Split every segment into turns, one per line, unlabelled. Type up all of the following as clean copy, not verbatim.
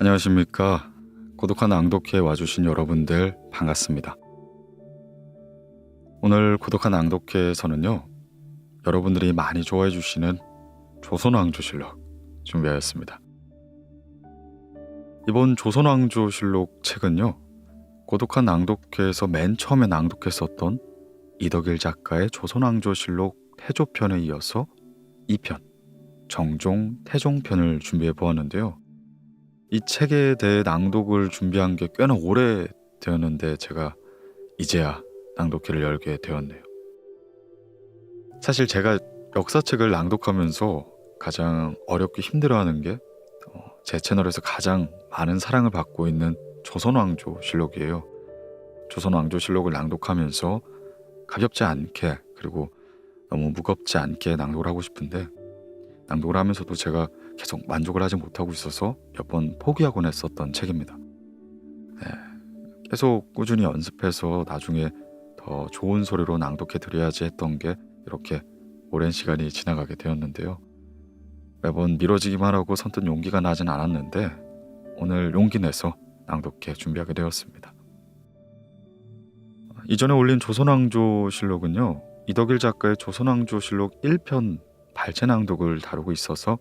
안녕하십니까. 고독한 낭독회에 와주신 여러분들 반갑습니다. 오늘 고독한 낭독회에서는요, 여러분들이 많이 좋아해 주시는 조선왕조실록 준비하였습니다. 이번 조선왕조실록 책은요, 고독한 낭독회에서 맨 처음에 낭독했었던 이덕일 작가의 조선왕조실록 태조편에 이어서 2편 정종 태종편을 준비해 보았는데요. 이 책에 대해 낭독을 준비한 게 꽤나 오래되었는데 제가 이제야 낭독회를 열게 되었네요. 사실 제가 역사책을 낭독하면서 가장 어렵게 힘들어하는 게 제 채널에서 가장 많은 사랑을 받고 있는 조선왕조실록이에요. 조선왕조실록을 낭독하면서 가볍지 않게, 그리고 너무 무겁지 않게 낭독을 하고 싶은데, 낭독을 하면서도 제가 계속 만족을 하지 못하고 있어서 몇 번 포기하곤 했었던 책입니다. 계속 꾸준히 연습해서 나중에 더 좋은 소리로 낭독해 드려야지 했던 게 이렇게 오랜 시간이 지나가게 되었는데요. 매번 미뤄지기만 하고 선뜻 용기가 나진 않았는데 오늘 용기 내서 낭독회 준비하게 되었습니다. 이전에 올린 조선왕조실록은요, 이덕일 작가의 조선왕조실록 1편 발제 낭독을 다루고 있어서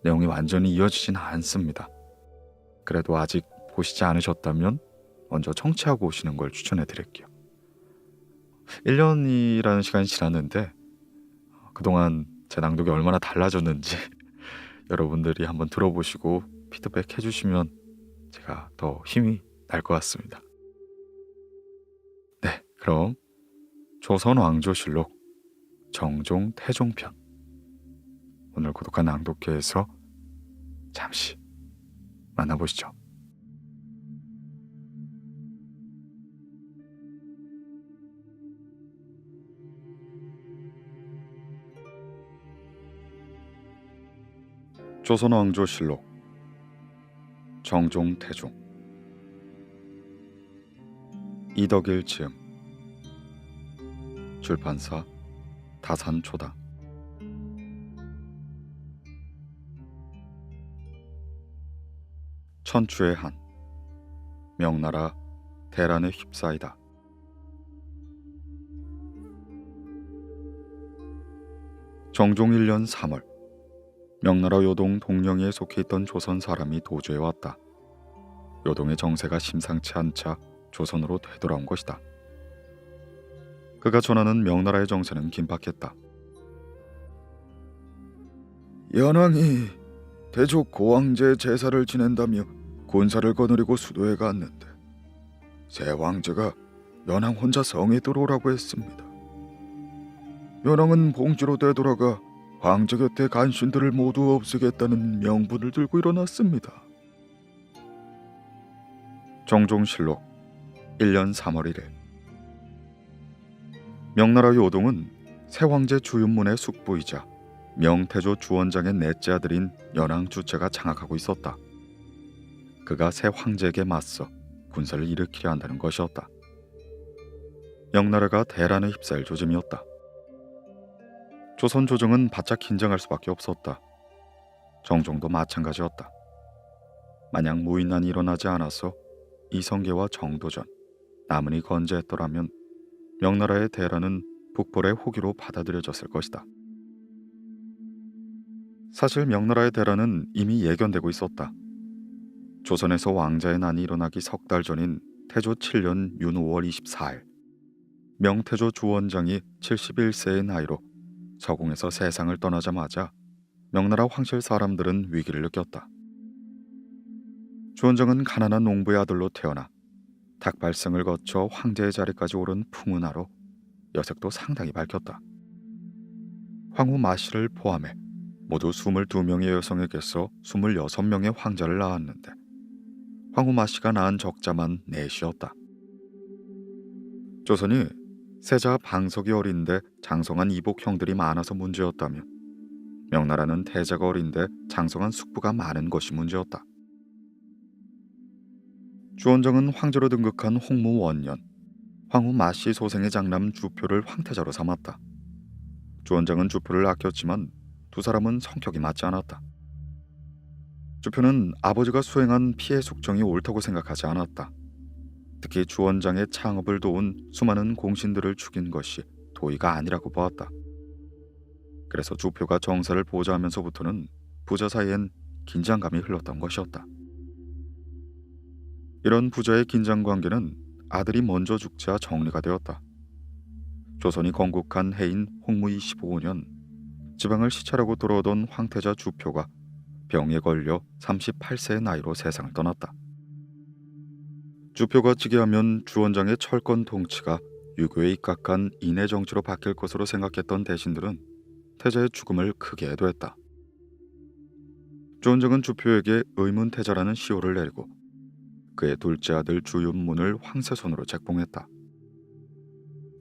내용이 완전히 이어지진 않습니다. 그래도 아직 보시지 않으셨다면 먼저 청취하고 오시는 걸 추천해 드릴게요. 1년이라는 시간이 지났는데 그동안 제 낭독이 얼마나 달라졌는지 여러분들이 한번 들어보시고 피드백 해주시면 제가 더 힘이 날 것 같습니다. 네, 그럼 조선왕조실록 정종 태종편, 오늘 고독한 낭독회에서 잠시 만나보시죠. 조선왕조실록 정종 태종, 이덕일 지음, 출판사 다산초당. 천추의 한, 명나라 대란에 휩싸이다. 정종 1년 3월, 명나라 요동 동령리에 속해 있던 조선 사람이 도주해 왔다. 요동의 정세가 심상치 않자 조선으로 되돌아온 것이다. 그가 전하는 명나라의 정세는 긴박했다. 연왕이 대조 고왕제 제사를 지낸다며 군사를 거느리고 수도에 갔는데 새 왕제가 연왕 혼자 성에 들어오라고 했습니다. 연왕은 봉지로 되돌아가 황제 곁에 간신들을 모두 없애겠다는 명분을 들고 일어났습니다. 정종실록 1년 3월 1일, 명나라 요동은 새 황제 주윤문의 숙부이자 명태조 주원장의 넷째 아들인 연왕 주체가 장악하고 있었다. 그가 새 황제에게 맞서 군사를 일으키려 한다는 것이었다. 명나라가 대란에 휩싸일 조짐이었다. 조선 조정은 바짝 긴장할 수밖에 없었다. 정종도 마찬가지였다. 만약 무인난이 일어나지 않아서 이성계와 정도전, 남은이 건재했더라면 명나라의 대란은 북벌의 호기로 받아들여졌을 것이다. 사실 명나라의 대란은 이미 예견되고 있었다. 조선에서 왕자의 난이 일어나기 석 달 전인 태조 7년 윤 5월 24일, 명태조 주원장이 71세의 나이로 서궁에서 세상을 떠나자마자 명나라 황실 사람들은 위기를 느꼈다. 주원장은 가난한 농부의 아들로 태어나 닭발성을 거쳐 황제의 자리까지 오른 풍운하로 여색도 상당히 밝혔다. 황후 마씨를 포함해 모두 22명의 여성에게서 26명의 황자를 낳았는데 황후 마씨가 낳은 적자만 넷이었다. 조선이 세자 방석이 어린데 장성한 이복 형들이 많아서 문제였다며 명나라는 태자가 어린데 장성한 숙부가 많은 것이 문제였다. 주원정은 황제로 등극한 홍무 원년, 황후 마씨 소생의 장남 주표를 황태자로 삼았다. 주원정은 주표를 아꼈지만 두 사람은 성격이 맞지 않았다. 주표는 아버지가 수행한 피해 숙정이 옳다고 생각하지 않았다. 특히 주원장의 창업을 도운 수많은 공신들을 죽인 것이 도의가 아니라고 보았다. 그래서 주표가 정사를 보좌하면서부터는 부자 사이엔 긴장감이 흘렀던 것이었다. 이런 부자의 긴장 관계는 아들이 먼저 죽자 정리가 되었다. 조선이 건국한 해인 홍무이 15년, 지방을 시찰하고 돌아오던 황태자 주표가 병에 걸려 38세의 나이로 세상을 떠났다. 주표가 즉위하면 주원장의 철권 통치가 유교에 입각한 인해 정치로 바뀔 것으로 생각했던 대신들은 태자의 죽음을 크게 애도했다. 주원장은 주표에게 의문태자라는 시호를 내리고 그의 둘째 아들 주윤문을 황새손으로 책봉했다.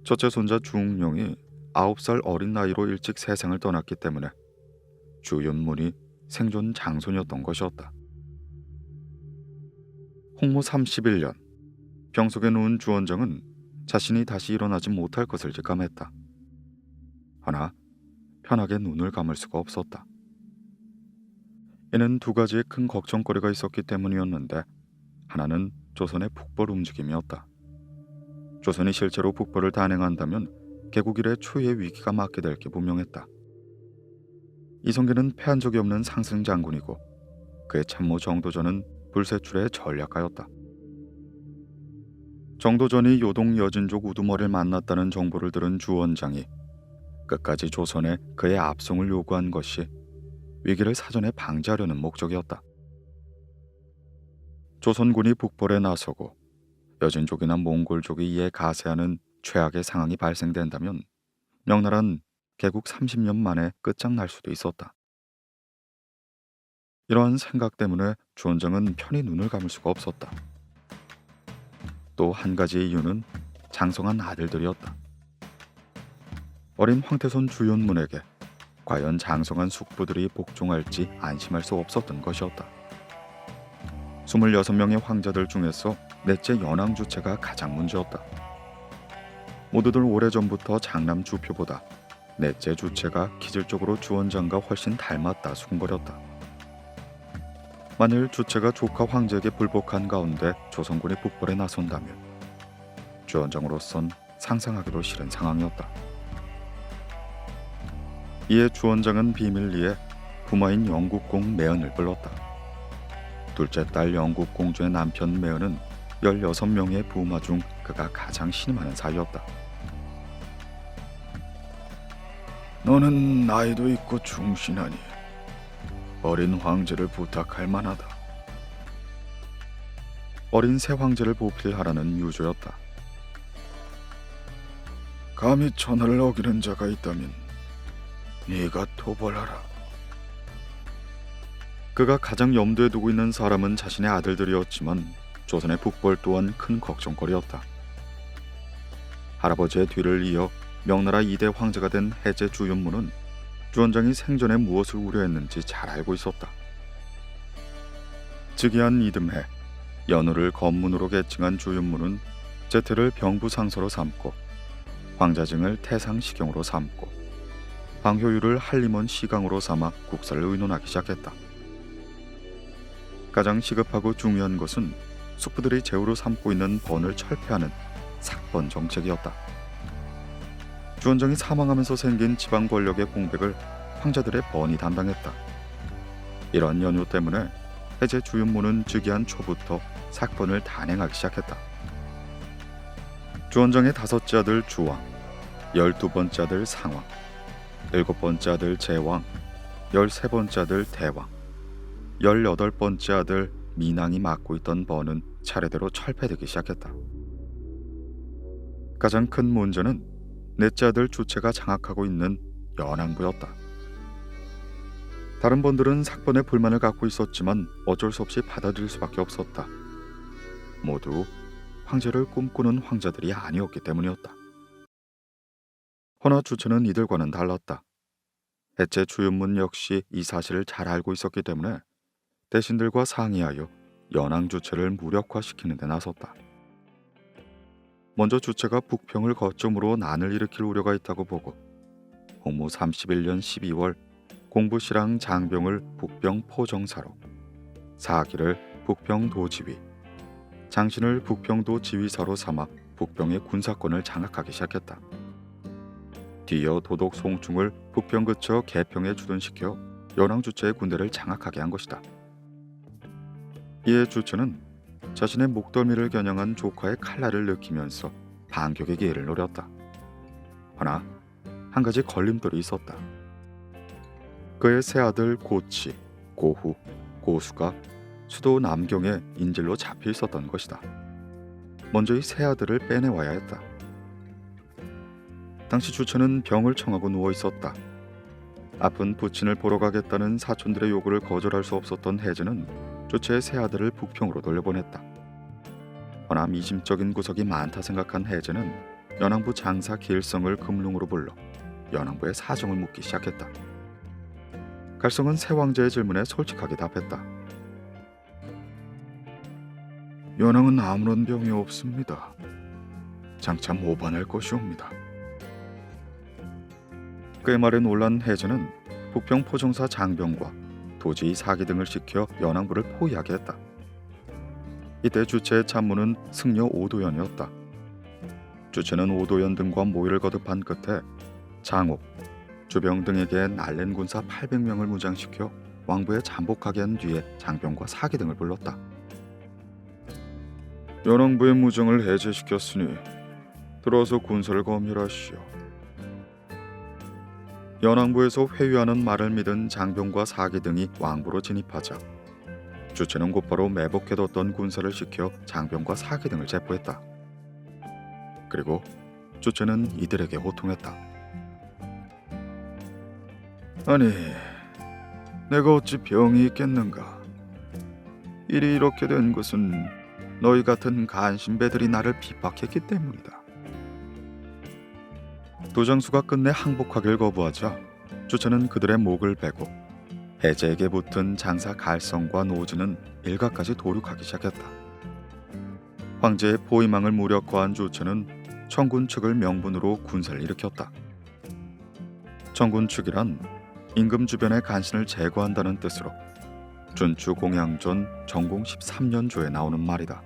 첫째 손자 주웅룡이 9살 어린 나이로 일찍 세상을 떠났기 때문에 주윤문이 생존 장손이었던 것이었다. 홍무 31년, 병석에 누운 주원장은 자신이 다시 일어나지 못할 것을 직감했다. 하나 편하게 눈을 감을 수가 없었다. 이는 두 가지의 큰 걱정거리가 있었기 때문이었는데, 하나는 조선의 북벌 움직임이었다. 조선이 실제로 북벌을 단행한다면 개국 이래 초유의 위기가 맞게 될 게 분명했다. 이성계는 패한 적이 없는 상승 장군이고 그의 참모 정도전은 불세출의 전략가였다. 정도전이 요동 여진족 우두머리를 만났다는 정보를 들은 주원장이 끝까지 조선에 그의 압송을 요구한 것이 위기를 사전에 방지하려는 목적이었다. 조선군이 북벌에 나서고 여진족이나 몽골족이 이에 가세하는 최악의 상황이 발생된다면 명나라는 개국 30년 만에 끝장날 수도 있었다. 이러한 생각 때문에 주원장은 편히 눈을 감을 수가 없었다. 또 한 가지의 이유는 장성한 아들들이었다. 어린 황태손 주윤문에게 과연 장성한 숙부들이 복종할지 안심할 수 없었던 것이었다. 26명의 황자들 중에서 넷째 연왕주체가 가장 문제였다. 모두들 오래전부터 장남 주표보다 넷째 주체가 기질적으로 주원장과 훨씬 닮았다 수군거렸다. 만일 주체가 조카 황제에게 불복한 가운데 조선군이 북벌에 나선다면 주원장으로선 상상하기도 싫은 상황이었다. 이에 주원장은 비밀리에 부마인 영국공 매연을 불렀다. 둘째 딸 영국공주의 남편 매연은 16명의 부마 중 그가 가장 신임하는 사이였다. 너는 나이도 있고 충신하니 어린 황제를 부탁할 만하다. 어린 새 황제를 보필하라는 유조였다. 감히 천하를 어기는 자가 있다면 네가 토벌하라. 그가 가장 염두에 두고 있는 사람은 자신의 아들들이었지만 조선의 북벌 또한 큰 걱정거리였다. 할아버지의 뒤를 이어 명나라 2대 황제가 된 해제 주윤문은 주원장이 생전에 무엇을 우려했는지 잘 알고 있었다. 즉위한 이듬해 연우를 검문으로 계칭한 주윤문은 제태를 병부상서로 삼고 황자증을 태상시경으로 삼고 방효유를 한림원 시강으로 삼아 국사를 의논하기 시작했다. 가장 시급하고 중요한 것은 숙부들이 제후로 삼고 있는 번을 철폐하는 삭번 정책이었다. 주원장이 사망하면서 생긴 지방 권력의 공백을 황자들의 번이 담당했다. 이런 연유 때문에 해제 주윤문은 즉위한 초부터 삭번을 단행하기 시작했다. 주원장의 5째 아들 주왕, 12번째 아들 상왕, 7번째 아들 제왕, 13번째 아들 대왕, 18번째 아들 민왕이 맡고 있던 번은 차례대로 철폐되기 시작했다. 가장 큰 문제는 넷째 아들 주체가 장악하고 있는 연왕부였다. 다른 번들은 삭번에 불만을 갖고 있었지만 어쩔 수 없이 받아들일 수밖에 없었다. 모두 황제를 꿈꾸는 황자들이 아니었기 때문이었다. 허나 주체는 이들과는 달랐다. 해체 주윤문 역시 이 사실을 잘 알고 있었기 때문에 대신들과 상의하여 연왕 주체를 무력화시키는 데 나섰다. 먼저 주체가 북평을 거점으로 난을 일으킬 우려가 있다고 보고 홍무 31년 12월 공부시랑 장병을 북병 포정사로, 사기를 북평도 지휘, 장신을 북평도 지휘사로 삼아 북평의 군사권을 장악하기 시작했다. 뒤이어 도독 송충을 북평 그쳐 개평에 주둔시켜 연왕 주체의 군대를 장악하게 한 것이다. 이에 주체는 자신의 목덜미를 겨냥한 조카의 칼날을 느끼면서 반격의 기회를 노렸다. 허나 한 가지 걸림돌이 있었다. 그의 세 아들 고치, 고후, 고수가 수도 남경에 인질로 잡혀 있었던 것이다. 먼저 이 세 아들을 빼내와야 했다. 당시 주체는 병을 청하고 누워 있었다. 아픈 부친을 보러 가겠다는 사촌들의 요구를 거절할 수 없었던 해제는 주체의 세 아들을 북평으로 돌려보냈다. 허나 미심적인 구석이 많다 생각한 해제는 연왕부 장사 길성을 금릉으로 불러 연왕부의 사정을 묻기 시작했다. 갈성은 세 왕제의 질문에 솔직하게 답했다. 연왕은 아무런 병이 없습니다. 장차 모반할 것이옵니다. 그의 말에 놀란 해제는 북평 포정사 장병과 도지의 사기 등을 시켜 연왕부를 포위하게 했다. 이때 주체의 참모는 승려 오도연이었다. 주체는 오도연 등과 모의를 거듭한 끝에 장옥, 주병 등에게 날랜 군사 800명을 무장시켜 왕부에 잠복하게 한 뒤에 장병과 사기 등을 불렀다. 연왕부의 무정을 해제시켰으니 들어서 군사를 검열하시오. 연왕부에서 회유하는 말을 믿은 장병과 사기 등이 왕부로 진입하자 주체는 곧바로 매복해뒀던 군사를 시켜 장병과 사기 등을 체포했다. 그리고 주체는 이들에게 호통했다. 아니, 내가 어찌 병이 있겠는가? 일이 이렇게 된 것은 너희 같은 간신배들이 나를 핍박했기 때문이다. 도장수가 끝내 항복하길 거부하자 주체는 그들의 목을 베고 해제에게 붙은 장사 갈성과 노즈는 일가까지 도륙하기 시작했다. 황제의 포위망을 무력화한 주체는 청군 측을 명분으로 군사를 일으켰다. 청군 측이란 임금 주변의 간신을 제거한다는 뜻으로 준추 공양전 정공 13년조에 나오는 말이다.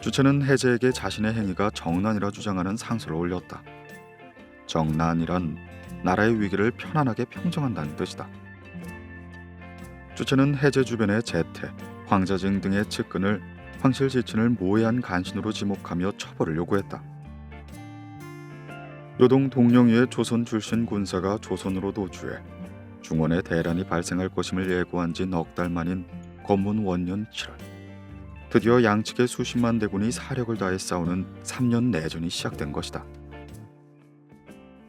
주체는 해제에게 자신의 행위가 정난이라 주장하는 상소를 올렸다. 정난이란 나라의 위기를 편안하게 평정한다는 뜻이다. 주체는 해제 주변의 재태, 황자증 등의 측근을 황실 지친을 모해한 간신으로 지목하며 처벌을 요구했다. 요동 동령위의 조선 출신 군사가 조선으로 도주해 중원에 대란이 발생할 것임을 예고한 지 넉 달 만인 건문 원년 7월 드디어 양측의 수십만 대군이 사력을 다해 싸우는 3년 내전이 시작된 것이다.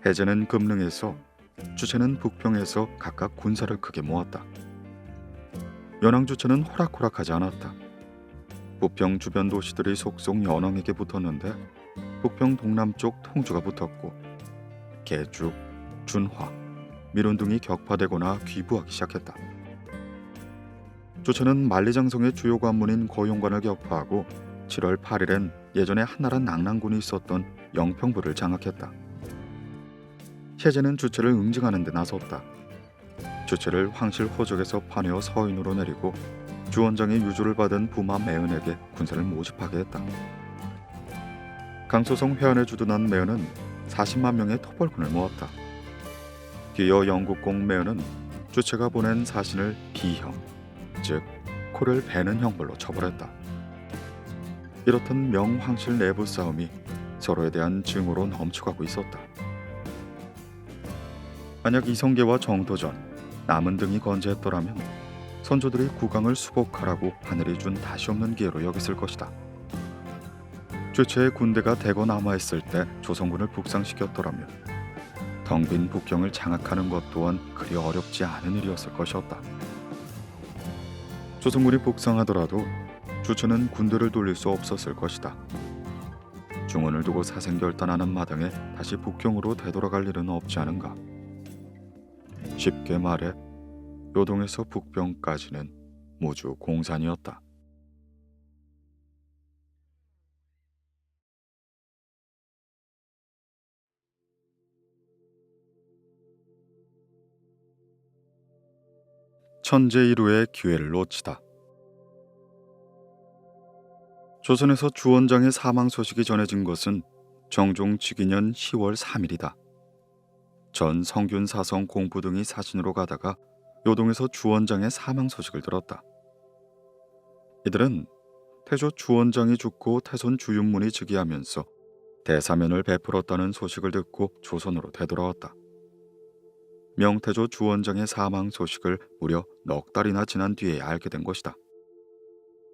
해제는 금릉에서, 주체는 북평에서 각각 군사를 크게 모았다. 연왕 주체는 호락호락하지 않았다. 북평 주변 도시들이 속속 연왕에게 붙었는데 북평 동남쪽 통주가 붙었고 계주, 준화, 미론등이 격파되거나 귀부하기 시작했다. 주체는 만리장성의 주요 관문인 거용관을 격파하고 7월 8일엔 예전에 한나라 낙랑군이 있었던 영평부를 장악했다. 해제는 주체를 응징하는 데 나섰다. 주체를 황실 호적에서 파내어 서인으로 내리고 주원장의 유주를 받은 부마 매은에게 군사를 모집하게 했다. 강소성 회안에 주둔한 매은은 40만 명의 토벌군을 모았다. 뒤이어 영국공 매은은 주체가 보낸 사신을 비형, 즉 코를 베는 형벌로 처벌했다. 이렇듯 명황실 내부 싸움이 서로에 대한 증오로 넘쳐가고 있었다. 만약 이성계와 정도전, 남은 등이 건재했더라면 선조들이 국왕을 수복하라고 하늘이 준 다시 없는 기회로 여겼을 것이다. 주체의 군대가 대거 남아있을 때 조선군을 북상시켰더라면 텅 빈 북경을 장악하는 것 또한 그리 어렵지 않은 일이었을 것이었다. 조선군이 북상하더라도 주체는 군대를 돌릴 수 없었을 것이다. 중원을 두고 사생결단하는 마당에 다시 북경으로 되돌아갈 일은 없지 않은가. 쉽게 말해 요동에서 북평까지는 무주 공산이었다. 천재일우의 기회를 놓치다. 조선에서 주원장의 사망 소식이 전해진 것은 정종 즉위년 10월 3일이다. 전 성균 사성 공부 등이 사신으로 가다가 요동에서 주원장의 사망 소식을 들었다. 이들은 태조 주원장이 죽고 태손 주윤문이 즉위하면서 대사면을 베풀었다는 소식을 듣고 조선으로 되돌아왔다. 명태조 주원장의 사망 소식을 무려 넉 달이나 지난 뒤에 알게 된 것이다.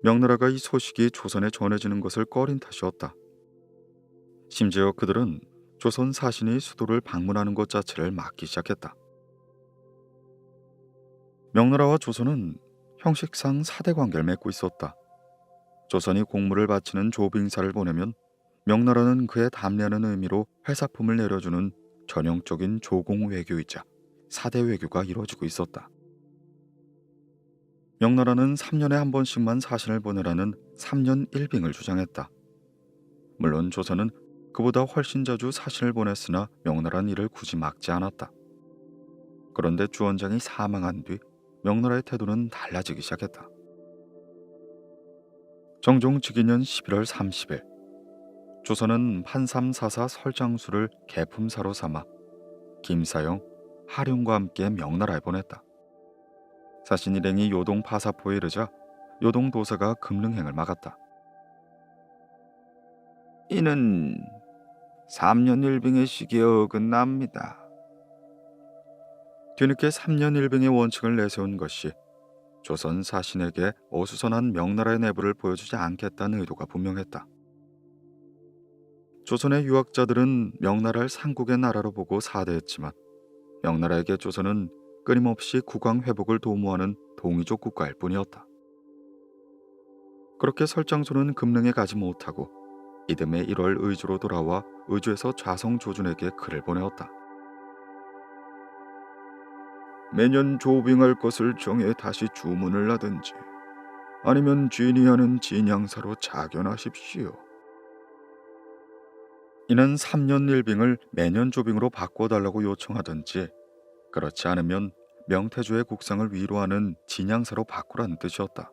명나라가 이 소식이 조선에 전해지는 것을 꺼린 탓이었다. 심지어 그들은 조선 사신이 수도를 방문하는 것 자체를 막기 시작했다. 명나라와 조선은 형식상 사대 관계를 맺고 있었다. 조선이 공물을 바치는 조빙사를 보내면 명나라는 그에 답례하는 의미로 회사품을 내려주는 전형적인 조공 외교이자 사대 외교가 이루어지고 있었다. 명나라는 3년에 한 번씩만 사신을 보내라는 3년 1빙을 주장했다. 물론 조선은 그보다 훨씬 자주 사신을 보냈으나 명나라는 이를 굳이 막지 않았다. 그런데 주원장이 사망한 뒤 명나라의 태도는 달라지기 시작했다. 정종 즉위년 11월 30일 조선은 판삼사사 설장수를 계품사로 삼아 김사영, 하룡과 함께 명나라에 보냈다. 사신 일행이 요동 파사포에 이르자 요동 도사가 금릉행을 막았다. 이는 3년 1병의 시기에 어긋납니다. 뒤늦게 3년 1병의 원칙을 내세운 것이 조선 사신에게 어수선한 명나라의 내부를 보여주지 않겠다는 의도가 분명했다. 조선의 유학자들은 명나라를 삼국의 나라로 보고 사대했지만 명나라에게 조선은 끊임없이 국왕 회복을 도모하는 동이족 국가일 뿐이었다. 그렇게 설장수는 금릉에 가지 못하고 이듬해 1월 의주로 돌아와 의주에서 좌성조준에게 글을 보내었다. 매년 조빙할 것을 정해 다시 주문을 하든지 아니면 진의하는 진양사로 작연하십시오. 이는 3년 1빙을 매년 조빙으로 바꿔달라고 요청하든지 그렇지 않으면 명태조의 국상을 위로하는 진양사로 바꾸라는 뜻이었다.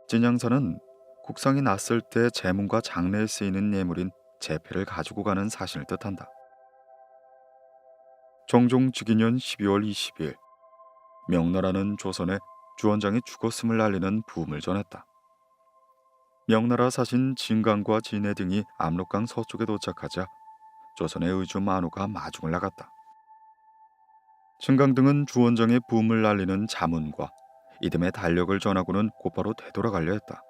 진양사는 국상이 났을 때 제문과 장례에 쓰이는 예물인 제패를 가지고 가는 사신을 뜻한다. 정종 즉위년 12월 20일 명나라는 조선에 주원장이 죽었음을 알리는 부음을 전했다. 명나라 사신 진강과 진해 등이 압록강 서쪽에 도착하자 조선의 의주 만우가 마중을 나갔다. 진강 등은 주원장의 부음을 알리는 자문과 이듬해 달력을 전하고는 곧바로 되돌아가려 했다.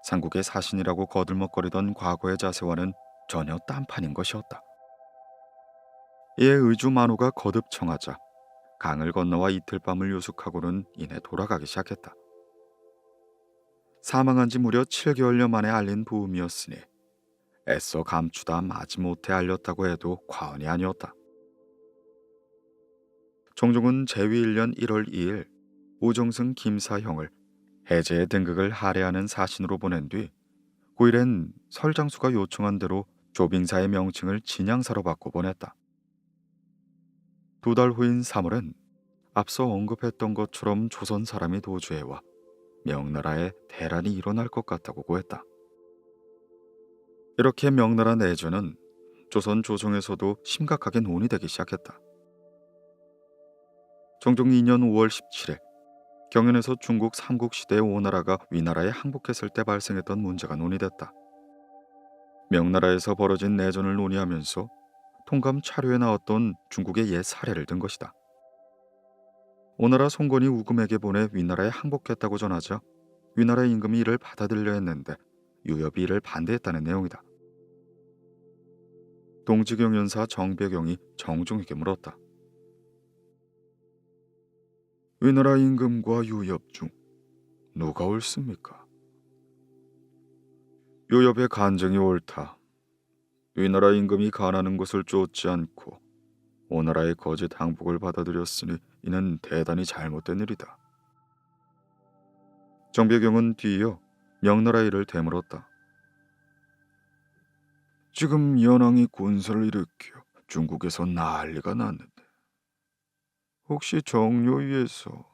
삼국의 사신이라고 거들먹거리던 과거의 자세와는 전혀 딴판인 것이었다. 이에 의주 만우가 거듭 청하자 강을 건너와 이틀 밤을 유숙하고는 이내 돌아가기 시작했다. 사망한 지 무려 7개월여 만에 알린 부음이었으니 애써 감추다 마지못해 알렸다고 해도 과언이 아니었다. 정종은 제위 1년 1월 2일 우정승 김사형을 해제의 등극을 할애하는 사신으로 보낸 뒤 9일엔 설장수가 요청한 대로 조빙사의 명칭을 진양사로 바꿔 보냈다. 2달 후인 3월엔 앞서 언급했던 것처럼 조선 사람이 도주해와 명나라에 대란이 일어날 것 같다고 고했다. 이렇게 명나라 내전은 조선 조정에서도 심각하게 논의되기 시작했다. 정종 2년 5월 17일 경연에서 중국 삼국시대의 오나라가 위나라에 항복했을 때 발생했던 문제가 논의됐다. 명나라에서 벌어진 내전을 논의하면서 통감 차료에 나왔던 중국의 옛 사례를 든 것이다. 오나라 송건이 우금에게 보내 위나라에 항복했다고 전하자 위나라 임금이 이를 받아들려 했는데 유엽이 이를 반대했다는 내용이다. 동지경연사 정배경이 정종에게 물었다. 위나라 임금과 유엽 중 누가 옳습니까? 유엽의 간증이 옳다. 위나라 임금이 간하는 것을 쫓지 않고 오나라의 거짓 항복을 받아들였으니 이는 대단히 잘못된 일이다. 정배경은 뒤이어 명나라 일을 되물었다. 지금 연왕이 군사를 일으켜 중국에서 난리가 났는데 혹시 정료위에서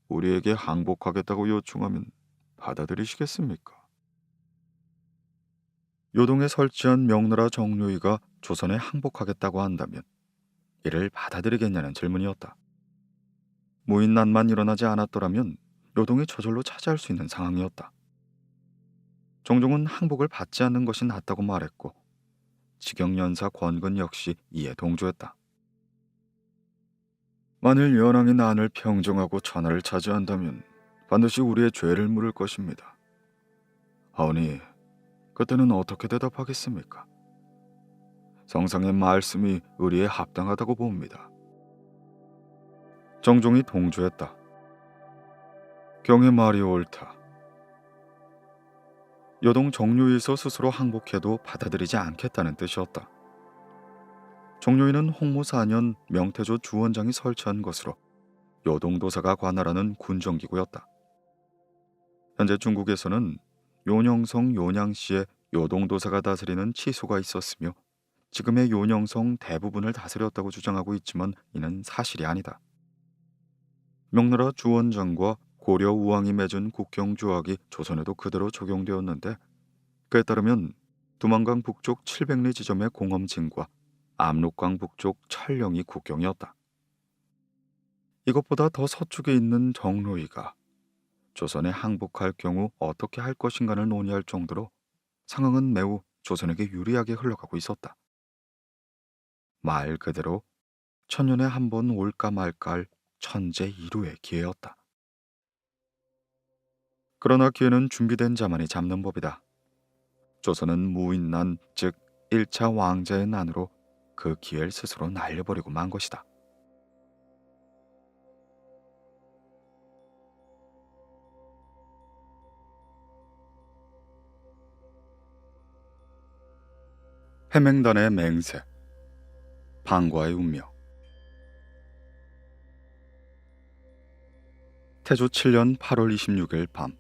우리에게 항복하겠다고 요청하면 받아들이시겠습니까? 요동에 설치한 명나라 정료위가 조선에 항복하겠다고 한다면 이를 받아들이겠냐는 질문이었다. 무인난만 일어나지 않았더라면 요동이 저절로 차지할 수 있는 상황이었다. 정종은 항복을 받지 않는 것이 낫다고 말했고 직영연사 권근 역시 이에 동조했다. 만일 연왕이 난을 평정하고 천하를 차지한다면 반드시 우리의 죄를 물을 것입니다. 하오니 그때는 어떻게 대답하겠습니까? 성상의 말씀이 의리에 합당하다고 봅니다. 정종이 동조했다. 경의 말이 옳다. 요동 정료위에서 스스로 항복해도 받아들이지 않겠다는 뜻이었다. 정료위는 홍모 4년 명태조 주원장이 설치한 것으로 요동도사가 관할하는 군정기구였다. 현재 중국에서는 요녕성 요냥시에 요동도사가 다스리는 치소가 있었으며 지금의 요녕성 대부분을 다스렸다고 주장하고 있지만 이는 사실이 아니다. 명나라 주원장과 고려 우왕이 맺은 국경조약이 조선에도 그대로 적용되었는데 그에 따르면 두만강 북쪽 700리 지점의 공엄진과 압록강 북쪽 철령이 국경이었다. 이것보다 더 서쪽에 있는 정로이가 조선에 항복할 경우 어떻게 할 것인가를 논의할 정도로 상황은 매우 조선에게 유리하게 흘러가고 있었다. 말 그대로 천년에 한 번 올까 말까 할 천재 이루의 기회였다. 그러나 기회는 준비된 자만이 잡는 법이다. 조선은 무인난, 즉 1차 왕자의 난으로 그 기회를 스스로 날려버리고 만 것이다. 해맹단의 맹세, 방과의 운명. 태조 7년 8월 26일 밤,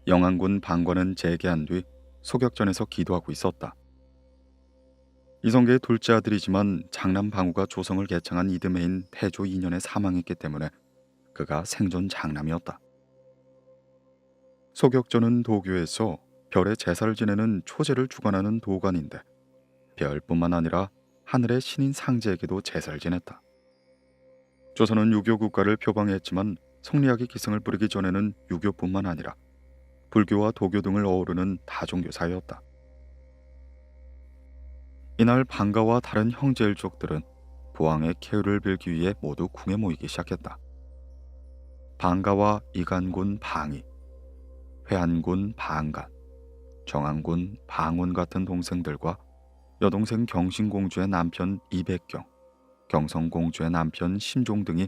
영안군 방과는 재개한 뒤 소격전에서 기도하고 있었다. 이성계의 둘째 아들이지만 장남 방우가 조성을 개창한 이듬해인 태조 2년에 사망했기 때문에 그가 생존 장남이었다. 소격전은 도교에서 별의 제사를 지내는 초제를 주관하는 도관인데 별뿐만 아니라 하늘의 신인 상제에게도 제사를 지냈다. 조선은 유교 국가를 표방했지만 성리학이 기승을 부리기 전에는 유교뿐만 아니라 불교와 도교 등을 어우르는 다종교 사회였다. 이날 방가와 다른 형제 일족들은 부왕의 쾌유를 빌기 위해 모두 궁에 모이기 시작했다. 방가와 이간군 방이, 회안군 방간, 정안군 방운 같은 동생들과 여동생 경신공주의 남편 이백경, 경성공주의 남편 신종 등이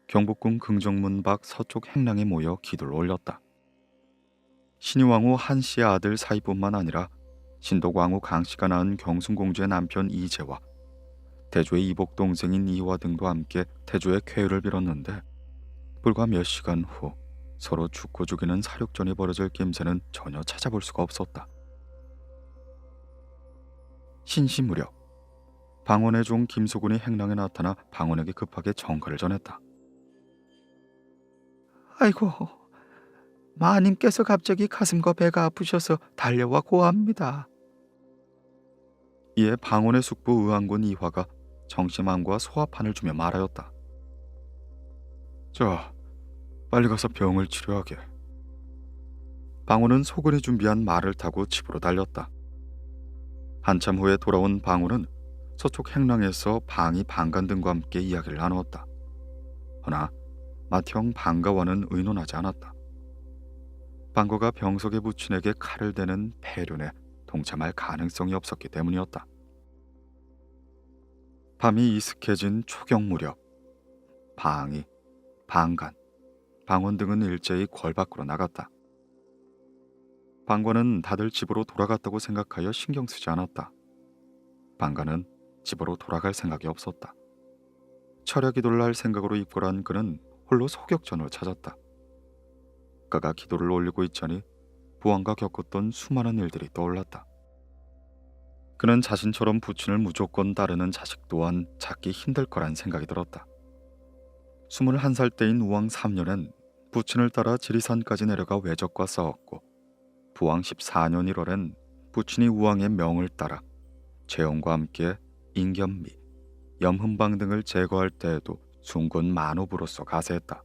경복궁 긍정문 밖 서쪽 행랑에 모여 기도를 올렸다. 신의왕후 한씨의 아들 사이뿐만 아니라 신덕왕후 강씨가 낳은 경순공주의 남편 이재와 태조의 이복 동생인 이화 등도 함께 태조의 쾌유를 빌었는데 불과 몇 시간 후 서로 죽고 죽이는 사륙전이 벌어질 김새는 전혀 찾아볼 수가 없었다. 신시 무렵 방원의 종 김소군이 행랑에 나타나 방원에게 급하게 정가를 전했다.
아이고, 마님께서 갑자기 가슴과 배가 아프셔서 달려와 고합니다.
이에 방원의 숙부 의왕군 이화가 정심함과 소화판을 주며 말하였다. 자, 빨리 가서 병을 치료하게. 방원은 소근이 준비한 말을 타고 집으로 달렸다. 한참 후에 돌아온 방원은 서쪽 행랑에서 방이 방간 등과 함께 이야기를 나누었다. 허나 맏형 방가와는 의논하지 않았다. 방가가 병석의 부친에게 칼을 대는 폐륜에 동참할 가능성이 없었기 때문이었다. 밤이 이슥해진 초경 무렵 방이, 방간, 방원 등은 일제히 궐 밖으로 나갔다. 방관은 다들 집으로 돌아갔다고 생각하여 신경 쓰지 않았다. 방관은 집으로 돌아갈 생각이 없었다. 철야 기도를 할 생각으로 입고란 그는 홀로 소격전을 찾았다. 그가 기도를 올리고 있자니 부왕과 겪었던 수많은 일들이 떠올랐다. 그는 자신처럼 부친을 무조건 따르는 자식 또한 찾기 힘들 거란 생각이 들었다. 21살 때인 우왕 3년엔 부친을 따라 지리산까지 내려가 외적과 싸웠고, 부왕 14년 1월엔 부친이 우왕의 명을 따라 재홍과 함께 인겸미, 염흠방 등을 제거할 때에도 순군 만호부로서 가세했다.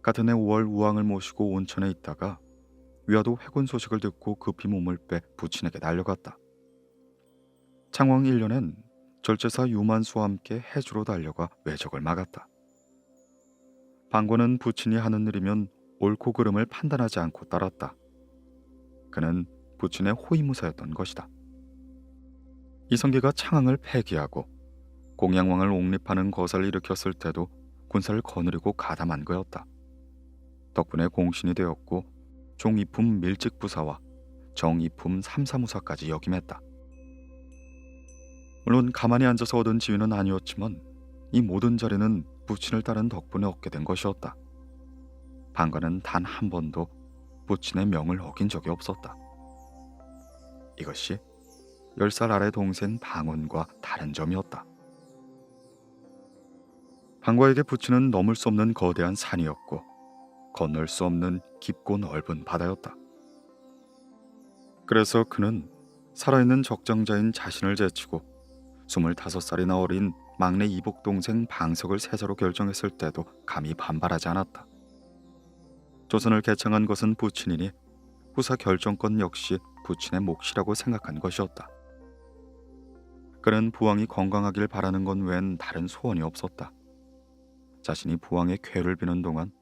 같은 해 5월 우왕을 모시고 온천에 있다가 위화도 회군 소식을 듣고 급히 몸을 빼 부친에게 달려갔다. 창왕 1년엔 절제사 유만수와 함께 해주로 달려가 외적을 막았다. 방권은 부친이 하는 일이면 옳고 그름을 판단하지 않고 따랐다. 그는 부친의 호위무사였던 것이다. 이성계가 창왕을 폐기하고 공양왕을 옹립하는 거사를 일으켰을 때도 군사를 거느리고 가담한 거였다. 덕분에 공신이 되었고 종이품 밀직부사와 정이품 삼사무사까지 역임했다. 물론 가만히 앉아서 얻은 지위는 아니었지만 이 모든 자리는 부친을 따른 덕분에 얻게 된 것이었다. 방관은 단 한 번도 부친의 명을 어긴 적이 없었다. 이것이 10살 아래 동생 방훈과 다른 점이었다. 방과에게 부친은 넘을 수 없는 거대한 산이었고 건널 수 없는 깊고 넓은 바다였다. 그래서 그는 살아있는 적장자인 자신을 제치고 25살이나 어린 막내 이복 동생 방석을 세자로 결정했을 때도 감히 반발하지 않았다. 조선을 개창한 것은 부친이니 후사 결정권 역시 부친의 몫이라고 생각한 것이었다. 그는 부왕이 건강하길 바라는 건 외엔 다른 소원이 없었다. 자신이 부왕의 쾌를 비는 동안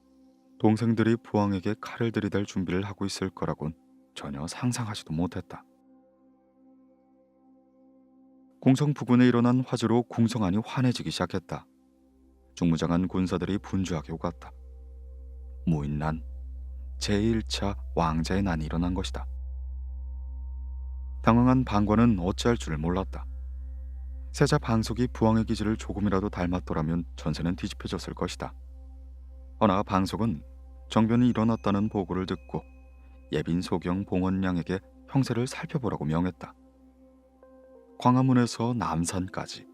동생들이 부왕에게 칼을 들이댈 준비를 하고 있을 거라곤 전혀 상상하지도 못했다. 궁성 부근에 일어난 화재로 궁성 안이 환해지기 시작했다. 중무장한 군사들이 분주하게 오갔다. 무인난, 제1차 왕자의 난이 일어난 것이다. 당황한 방관은 어찌할 줄을 몰랐다. 세자 방석이 부왕의 기질을 조금이라도 닮았더라면 전세는 뒤집혀졌을 것이다. 허나 방석은 정변이 일어났다는 보고를 듣고 예빈 소경 봉원량에게 형세를 살펴보라고 명했다. 광화문에서 남산까지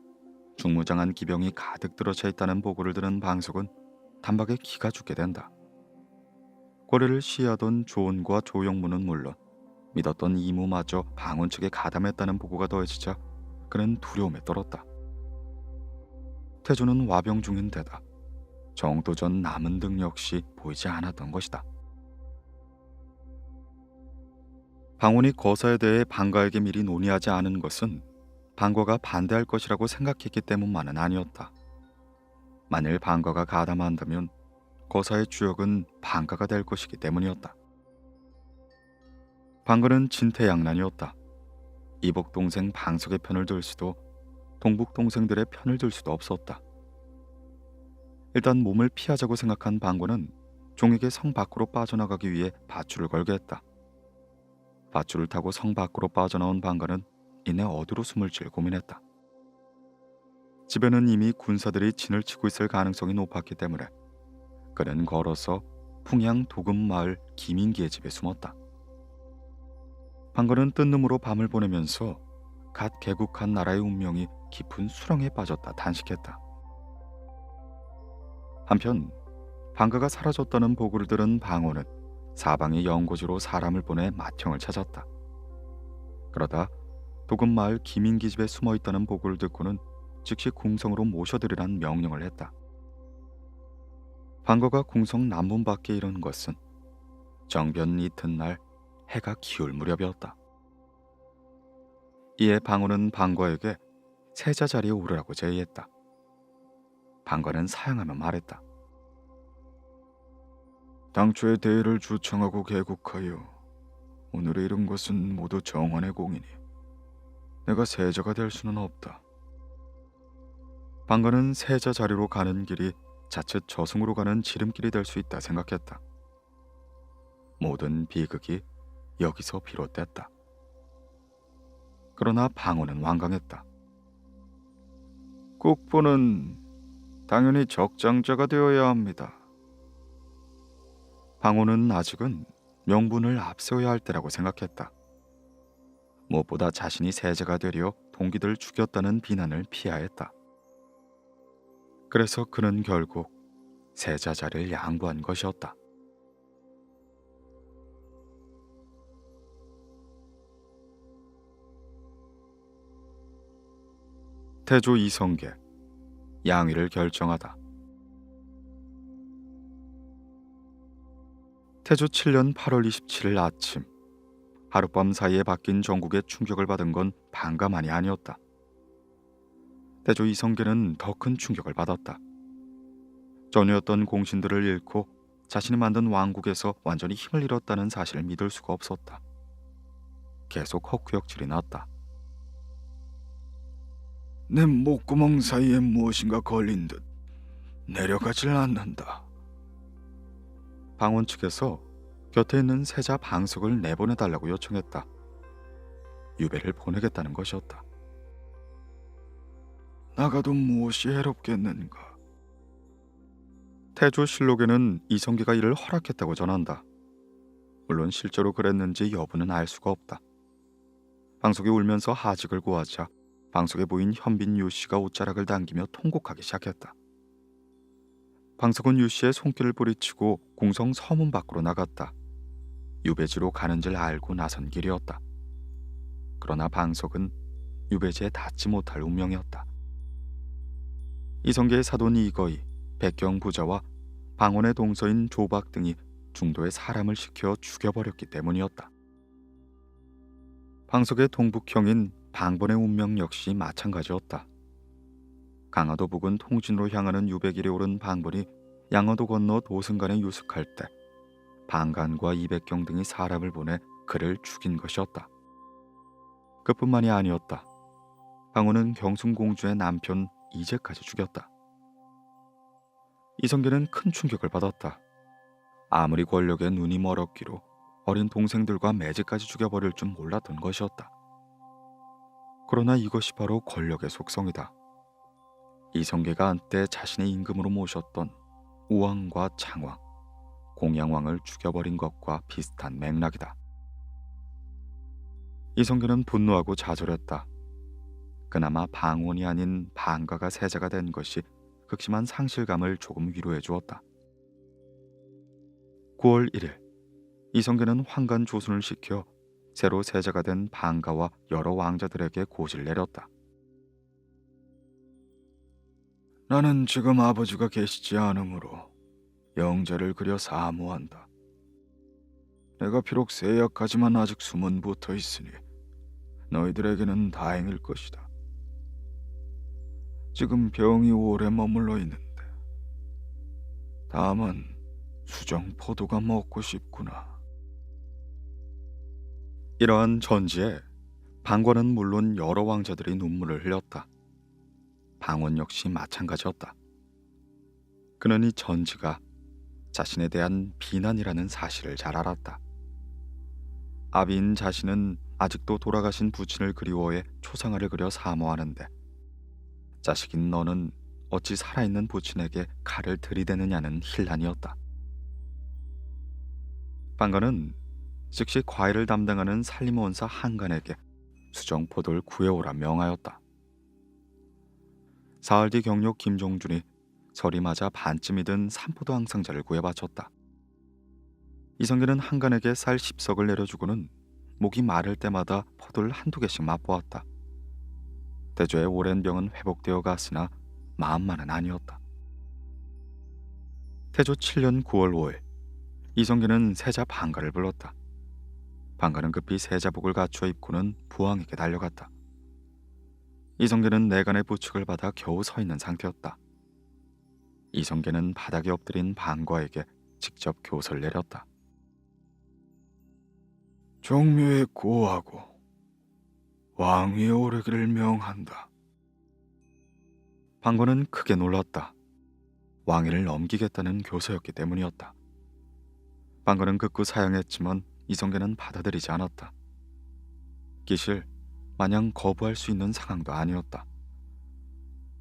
중무장한 기병이 가득 들어차 있다는 보고를 들은 방석은 단박에 기가 죽게 된다. 고래를 시해하던 조은과 조영무는 물론 믿었던 이무마저 방원 측에 가담했다는 보고가 더해지자 그는 두려움에 떨었다. 태조는 와병 중인 데다 정도전 남은 등 역시 보이지 않았던 것이다. 방원이 거사에 대해 방가에게 미리 논의하지 않은 것은 방과가 반대할 것이라고 생각했기 때문만은 아니었다. 만일 방과가 가담한다면 거사의 주역은 방가가 될 것이기 때문이었다. 방가는 진퇴양난이었다. 이복 동생 방석의 편을 들 수도 동북 동생들의 편을 들 수도 없었다. 일단 몸을 피하자고 생각한 방과는 종에게 성 밖으로 빠져나가기 위해 밧줄을 걸게 했다. 밧줄을 타고 성 밖으로 빠져나온 방과는 이내 어디로 숨을 질 고민했다. 집에는 이미 군사들이 진을 치고 있을 가능성이 높았기 때문에 그는 걸어서 풍양 도금마을 김인기의 집에 숨었다. 방과는 뜬 눈으로 밤을 보내면서 갓 개국한 나라의 운명이 깊은 수렁에 빠졌다 단식했다. 한편 방가가 사라졌다는 보고를 들은 방호는 사방의 연고지로 사람을 보내 맏형을 찾았다. 그러다 도금마을 김인기 집에 숨어있다는 보고를 듣고는 즉시 궁성으로 모셔들이란 명령을 했다. 방거가 궁성 남문 밖에 이른 것은 정변 이튿날 해가 기울 무렵이었다. 이에 방호는 방과에게 세자 자리에 오르라고 제의했다. 방과는 사양하며 말했다. 당초에 대의를 주청하고 개국하여 오늘에 이른 것은 모두 정원의 공이니 내가 세자가 될 수는 없다. 방과는 세자 자리로 가는 길이 자칫 저승으로 가는 지름길이 될 수 있다 생각했다. 모든 비극이 여기서 비롯됐다. 그러나 방호는 완강했다. 국부는 당연히 적장자가 되어야 합니다. 방호는 아직은 명분을 앞세워야 할 때라고 생각했다. 무엇보다 자신이 세자가 되려 동기들을 죽였다는 비난을 피하였다. 그래서 그는 결국 세자자를 양보한 것이었다. 태조 이성계 양위를 결정하다. 태조 7년 8월 27일 아침, 하룻밤 사이에 바뀐 전국에 충격을 받은 건 방가만이 아니었다. 태조 이성계는 더 큰 충격을 받았다. 전유였던 공신들을 잃고 자신이 만든 왕국에서 완전히 힘을 잃었다는 사실을 믿을 수가 없었다. 계속 헛구역질이 났다.
내 목구멍 사이에 무엇인가 걸린 듯 내려가질 않는다.
방원 측에서 곁에 있는 세자 방석을 내보내달라고 요청했다. 유배를 보내겠다는 것이었다.
나가도 무엇이 해롭겠는가.
태조실록에는 이성계가 이를 허락했다고 전한다. 물론 실제로 그랬는지 여부는 알 수가 없다. 방석이 울면서 하직을 구하자 방석에 보인 현빈 유씨가 옷자락을 당기며 통곡하기 시작했다. 방석은 유씨의 손길을 뿌리치고 궁성 서문 밖으로 나갔다. 유배지로 가는 줄 알고 나선 길이었다. 그러나 방석은 유배지에 닿지 못할 운명이었다. 이성계의 사돈 이거이, 백경 부자와 방원의 동서인 조박 등이 중도에 사람을 시켜 죽여버렸기 때문이었다. 방석의 동북형인 방본의 운명 역시 마찬가지였다. 강화도 부근 통진으로 향하는 유배길에 오른 방본이 양어도 건너 도승간에 유숙할 때 방간과 이백경 등이 사람을 보내 그를 죽인 것이었다. 그뿐만이 아니었다. 방원은 경순공주의 남편 이제까지 죽였다. 이성계는 큰 충격을 받았다. 아무리 권력에 눈이 멀었기로 어린 동생들과 매제까지 죽여버릴 줄 몰랐던 것이었다. 그러나 이것이 바로 권력의 속성이다. 이성계가 한때 자신의 임금으로 모셨던 우왕과 창왕, 공양왕을 죽여버린 것과 비슷한 맥락이다. 이성계는 분노하고 좌절했다. 그나마 방원이 아닌 방가가 세자가 된 것이 극심한 상실감을 조금 위로해 주었다. 9월 1일, 이성계는 황간 조순을 시켜 새로 세자가 된 방가와 여러 왕자들에게 고시를 내렸다.
나는 지금 아버지가 계시지 않으므로 영제를 그려 사모한다. 내가 비록 세약하지만 아직 숨은 붙어 있으니 너희들에게는 다행일 것이다. 지금 병이 오래 머물러 있는데 다만 수정포도가 먹고 싶구나.
이러한 전지에 방관은 물론 여러 왕자들이 눈물을 흘렸다. 방원 역시 마찬가지였다. 그는 이 전지가 자신에 대한 비난이라는 사실을 잘 알았다. 아비인 자신은 아직도 돌아가신 부친을 그리워해 초상화를 그려 사모하는데 자식인 너는 어찌 살아있는 부친에게 칼을 들이대느냐는 혼란이었다. 방관은 즉시 과일을 담당하는 살림원사 한간에게 수정포도를 구해오라 명하였다. 사흘 뒤 경력 김종준이 설이 맞아 반쯤이 든 산포도 항상자를 구해 바쳤다. 이성계는 한간에게 쌀 10석을 내려주고는 목이 마를 때마다 포도를 한두 개씩 맛보았다. 태조의 오랜 병은 회복되어 갔으나 마음만은 아니었다. 태조 7년 9월 5일, 이성계는 세자 방가를 불렀다. 방가는 급히 세자복을 갖추어 입고는 부왕에게 달려갔다. 이성계는 내간의 부축을 받아 겨우 서 있는 상태였다. 이성계는 바닥에 엎드린 방과에게 직접 교서를 내렸다.
종묘에 고하고 왕위에 오르기를 명한다.
방과는 크게 놀랐다. 왕위를 넘기겠다는 교서였기 때문이었다. 방과는 극구 사양했지만 이성계는 받아들이지 않았다. 기실 마냥 거부할 수 있는 상황도 아니었다.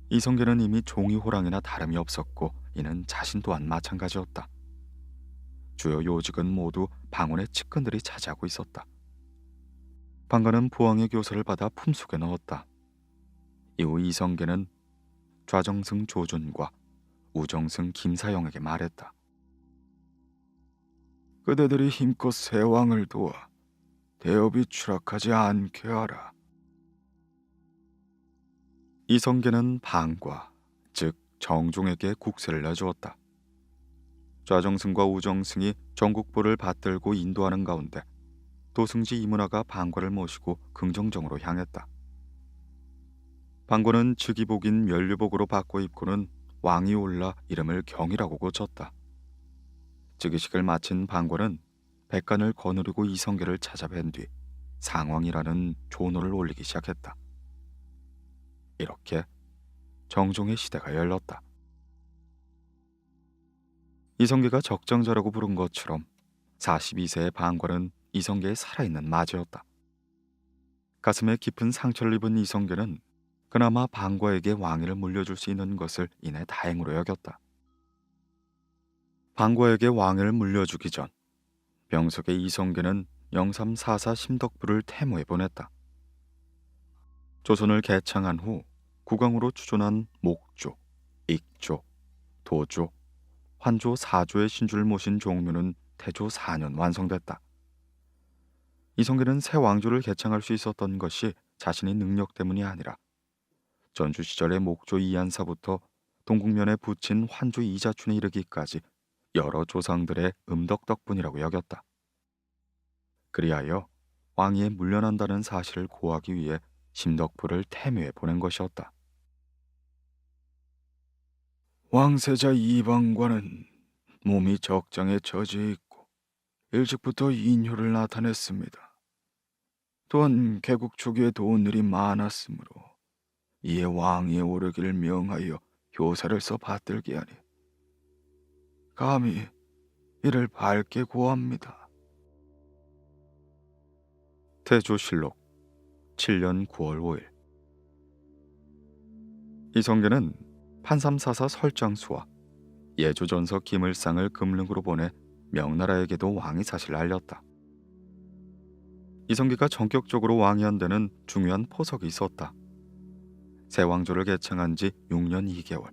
이성계는 이미 종이호랑이나 다름이 없었고 이는 자신 또한 마찬가지였다. 주요 요직은 모두 방원의 측근들이 차지하고 있었다. 방관은 부왕의 교서를 받아 품속에 넣었다. 이후 이성계는 좌정승 조준과 우정승 김사영에게 말했다.
그대들이 힘껏 새 왕을 도와 대업이 추락하지 않게 하라.
이성계는 방과, 즉 정종에게 국세를 내주었다. 좌정승과 우정승이 전국부를 받들고 인도하는 가운데 도승지 이문화가 방과를 모시고 긍정정으로 향했다. 방과는 즉위복인 면류복으로 바꿔 입고는 왕이 올라 이름을 경이라고 고쳤다. 즉위식을 마친 방과는 백간을 거느리고 이성계를 찾아뵌 뒤 상왕이라는 존호를 올리기 시작했다. 이렇게 정종의 시대가 열렸다. 이성계가 적정자라고 부른 것처럼 42세의 방과는 이성계의 살아있는 맞이였다. 가슴에 깊은 상처를 입은 이성계는 그나마 방과에게 왕위를 물려줄 수 있는 것을 이내 다행으로 여겼다. 방과에게 왕위를 물려주기 전 병석의 이성계는 영삼사사 심덕부를 태무에 보냈다. 조선을 개창한 후 국왕으로 추존한 목조, 익조, 도조, 환조 4조의 신주를 모신 종묘는 태조 4년 완성됐다. 이성계는 새 왕조를 개창할 수 있었던 것이 자신의 능력 때문이 아니라 전주 시절의 목조 이한사부터 동국면에 붙인 환조 이자춘에 이르기까지 여러 조상들의 음덕 덕분이라고 여겼다. 그리하여 왕위에 물려난다는 사실을 고하기 위해 심덕부를 태묘에 보낸 것이었다.
왕세자 이방과는 몸이 적장에 처져 있고 일찍부터 인효를 나타냈습니다. 또한 개국 초기에 도운 일이 많았으므로 이에 왕위에 오르기를 명하여 효사를 써 받들게 하니 감히 이를 밝게 고합니다.
태조실록 7년 9월 5일 이성계는 판삼사사 설장수와 예조전서 김을상을 금릉으로 보내 명나라에게도 왕위 사실을 알렸다. 이성계가 전격적으로 왕이 한 데는 중요한 포석이 있었다. 새 왕조를 개창한 지 6년 2개월.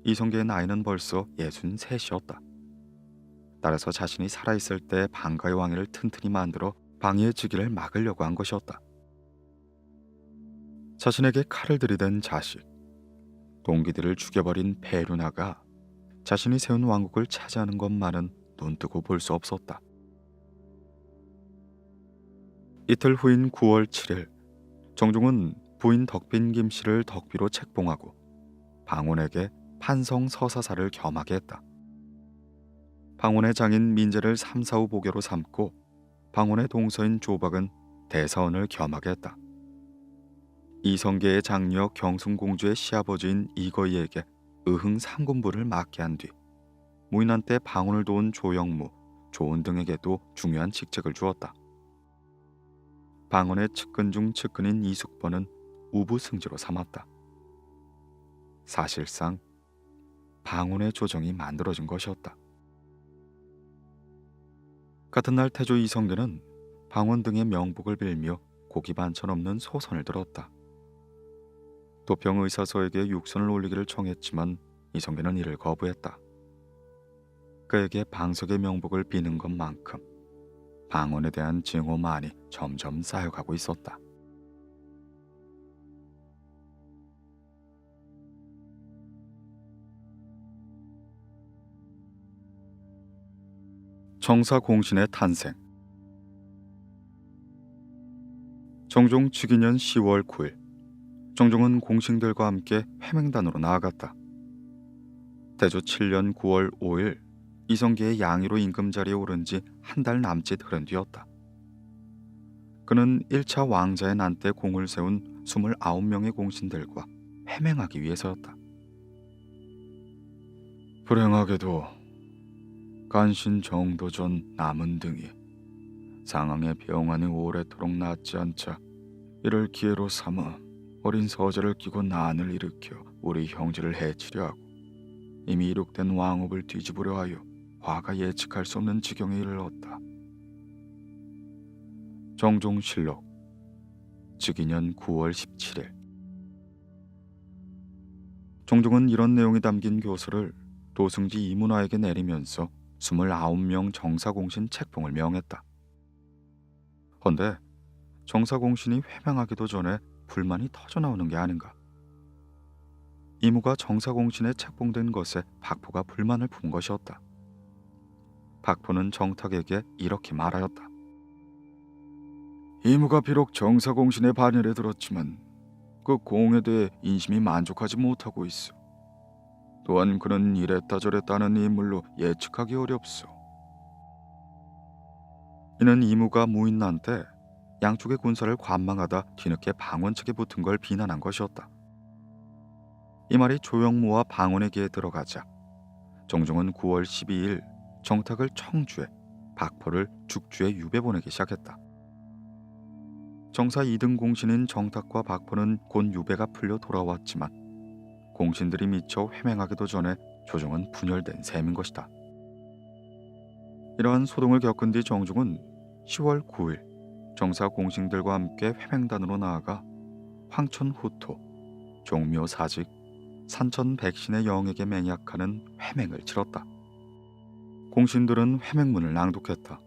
이성계의 나이는 벌써 63이었다. 따라서 자신이 살아있을 때 방가의 왕위를 튼튼히 만들어 방위의 즉위를 막으려고 한 것이었다. 자신에게 칼을 들이댄 자식, 동기들을 죽여버린 폐륜아가 자신이 세운 왕국을 차지하는 것만은 눈뜨고 볼 수 없었다. 이틀 후인 9월 7일 정종은 부인 덕빈 김씨를 덕비로 책봉하고 방원에게 판성 서사사를 겸하게 했다. 방원의 장인 민재를 3, 4후 보교로 삼고 방원의 동서인 조박은 대사원을 겸하게 했다. 이성계의 장녀 경순공주의 시아버지인 이거이에게 의흥 상군부를 맡게 한 뒤 무인한 때 방원을 도운 조영무, 조은 등에게도 중요한 직책을 주었다. 방원의 측근 중 측근인 이숙번은 우부승지로 삼았다. 사실상 방원의 조정이 만들어진 것이었다. 같은 날 태조 이성계는 방원 등의 명복을 빌며 고기 반찬 없는 소선을 들었다. 도평의사서에게 육선을 올리기를 청했지만 이성계는 이를 거부했다. 그에게 방석의 명복을 비는 것만큼 방원에 대한 증오만이 점점 쌓여가고 있었다. 정사공신의 탄생. 정종 즉위년 10월 9일 정종은 공신들과 함께 회맹단으로 나아갔다. 태조 7년 9월 5일 이성계의 양의로 임금자리에 오른 지 한 달 남짓 흐른 뒤였다. 그는 1차 왕자의 난 때 공을 세운 29명의 공신들과 회맹하기 위해서였다.
불행하게도 간신 정도전 남은 등이 상황의 병환이 오래도록 낫지 않자 이를 기회로 삼아 어린 서재를 끼고 난을 일으켜 우리 형제를 해치려 하고 이미 이룩된 왕업을 뒤집으려 하여 화가 예측할 수 없는 지경에 이르렀다. 정종실록 즉위년 9월 17일 정종은 이런 내용이 담긴 교서를 도승지 이문화에게 내리면서 29명 정사공신 책봉을 명했다. 헌데 정사공신이 회명하기도 전에 불만이 터져나오는 게 아닌가. 이무가 정사공신에 책봉된 것에 박포가 불만을 품은 것이었다. 박포는 정탁에게 이렇게 말하였다. 이무가 비록 정사공신의 반열에 들었지만 그 공에 대해 인심이 만족하지 못하고 있어. 또한 그는 이랬다 저랬다 하는 인물로 예측하기 어렵소. 이는 이무가 무인난때 양쪽의 군사를 관망하다 뒤늦게 방원 측에 붙은 걸 비난한 것이었다. 이 말이 조영무와 방원의 귀에 들어가자 정종은 9월 12일 정탁을 청주에, 박포를 죽주에 유배 보내기 시작했다. 정사 2등 공신인 정탁과 박포는 곧 유배가 풀려 돌아왔지만 공신들이 미처 회맹하기도 전에 조정은 분열된 셈인 것이다. 이러한 소동을 겪은 뒤 정종은 10월 9일 정사 공신들과 함께 회맹단으로 나아가 황천 후토, 종묘 사직, 산천 백신의 영에게 맹약하는 회맹을 치렀다. 공신들은 회맹문을 낭독했다.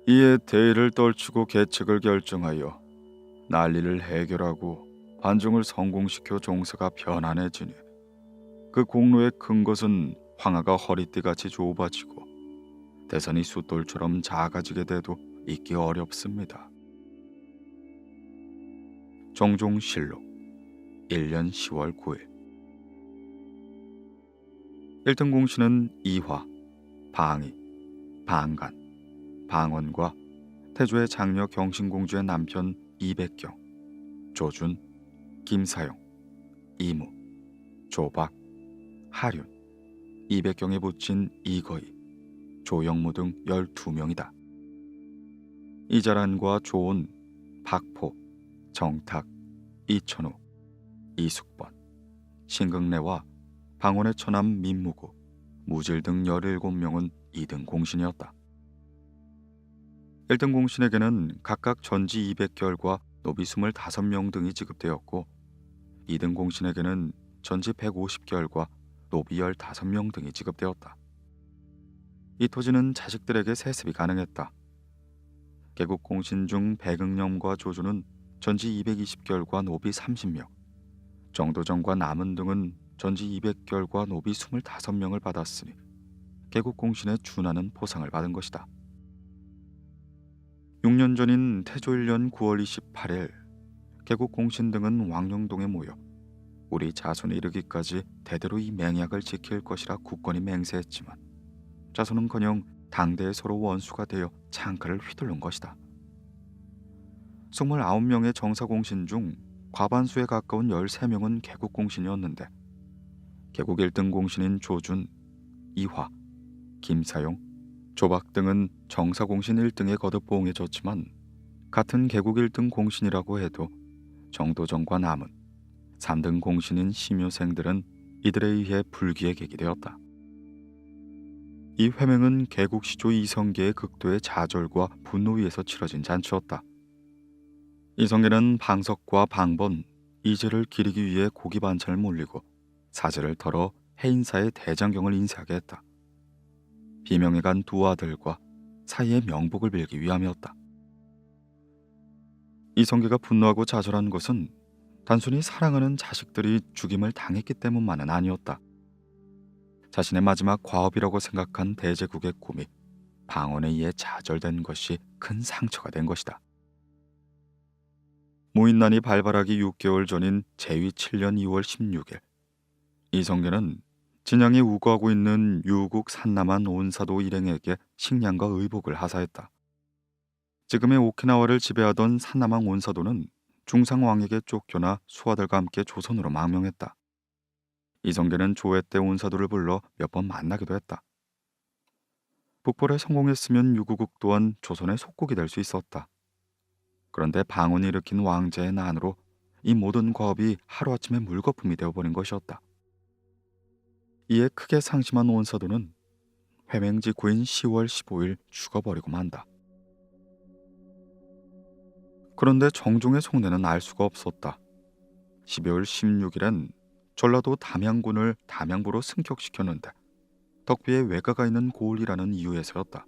이에 대의를 떨치고 계책을 결정하여 난리를 해결하고 관중을 성공시켜 종사가 편안해지니 그 공로에 큰 것은 황하가 허리띠같이 좁아지고 대선이 숫돌처럼 작아지게 돼도 잊기 어렵습니다. 정종실록 1년 10월 9일 1등 공신은 이화, 방희, 방간, 방원과 태조의 장녀 경신공주의 남편 이백경, 조준, 김사용, 이무, 조박, 하륜, 이백경에 붙인 이거이, 조영무 등 12명이다. 이자란과 조온, 박포, 정탁, 이천우, 이숙번, 신극래와 방원의 처남 민무구, 무질 등 17명은 2등 공신이었다. 1등 공신에게는 각각 전지 200결과 노비 25명 등이 지급되었고 2등 공신에게는 전지 150결과 노비 15명 등이 지급되었다. 이 토지는 자식들에게 세습이 가능했다. 개국 공신 중 백응념과 조조는 전지 220결과 노비 30명, 정도정과 남은 등은 전지 200결과 노비 25명을 받았으니 개국 공신에 준하는 포상을 받은 것이다. 6년 전인 태조 1년 9월 28일 개국 공신 등은 왕룡동에 모여 우리 자손에 이르기까지 대대로 이 맹약을 지킬 것이라 굳건히 맹세했지만 자손은커녕 당대에 서로 원수가 되어 창칼을 휘두른 것이다. 29명의 정사공신 중 과반수에 가까운 13명은 개국 공신이었는데 개국 1등 공신인 조준, 이화, 김사용, 조박 등은 정사공신 1등에 거듭 보응해졌지만 같은 개국 1등 공신이라고 해도 정도정과 남은 3등 공신인 심효생들은 이들에 의해 불기에 객이되었다. 이 회맹은 개국 시조 이성계의 극도의 좌절과 분노 위에서 치러진 잔치였다. 이성계는 방석과 방번, 이제를 기리기 위해 고기 반찬을 몰리고 사제를 털어 해인사의 대장경을 인쇄하게 했다. 비명에 간 두 아들과 사이의 명복을 빌기 위함이었다. 이성계가 분노하고 좌절한 것은 단순히 사랑하는 자식들이 죽임을 당했기 때문만은 아니었다. 자신의 마지막 과업이라고 생각한 대제국의 꿈이 방언에 의해 좌절된 것이 큰 상처가 된 것이다. 무인난이 발발하기 6개월 전인 제위 7년 2월 16일 이성계는 진양이 우거하고 있는 유국 산남한 온사도 일행에게 식량과 의복을 하사했다. 지금의 오키나와를 지배하던 산남한 온사도는 중상왕에게 쫓겨나 수하들과 함께 조선으로 망명했다. 이성계는 조회 때 온사도를 불러 몇 번 만나기도 했다. 북벌에 성공했으면 유구국 또한 조선의 속국이 될 수 있었다. 그런데 방언이 일으킨 왕제의 난으로 이 모든 과업이 하루아침에 물거품이 되어버린 것이었다. 이에 크게 상심한 온사도는 회맹 직후인 10월 15일 죽어버리고 만다. 그런데 정종의 속내는 알 수가 없었다. 12월 16일엔 전라도 담양군을 담양부로 승격시켰는데 덕비에 외가가 있는 고을이라는 이유에서였다.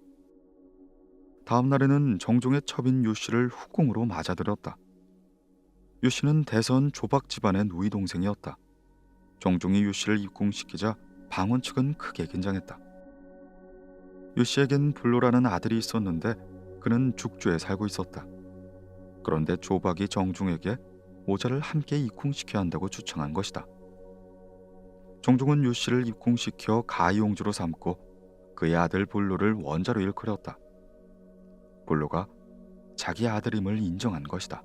다음 날에는 정종의 첩인 유씨를 후궁으로 맞아들였다. 유씨는 대선 조박 집안의 누이 동생이었다. 정종이 유씨를 입궁시키자 방원 측은 크게 긴장했다. 유씨에겐 불로라는 아들이 있었는데 그는 죽주에 살고 있었다. 그런데 조박이 정종에게 모자를 함께 입궁시켜야 한다고 주청한 것이다. 정종은 유씨를 입궁시켜 가이용주로 삼고 그의 아들 불로를 원자로 일컬었다. 불로가 자기 아들임을 인정한 것이다.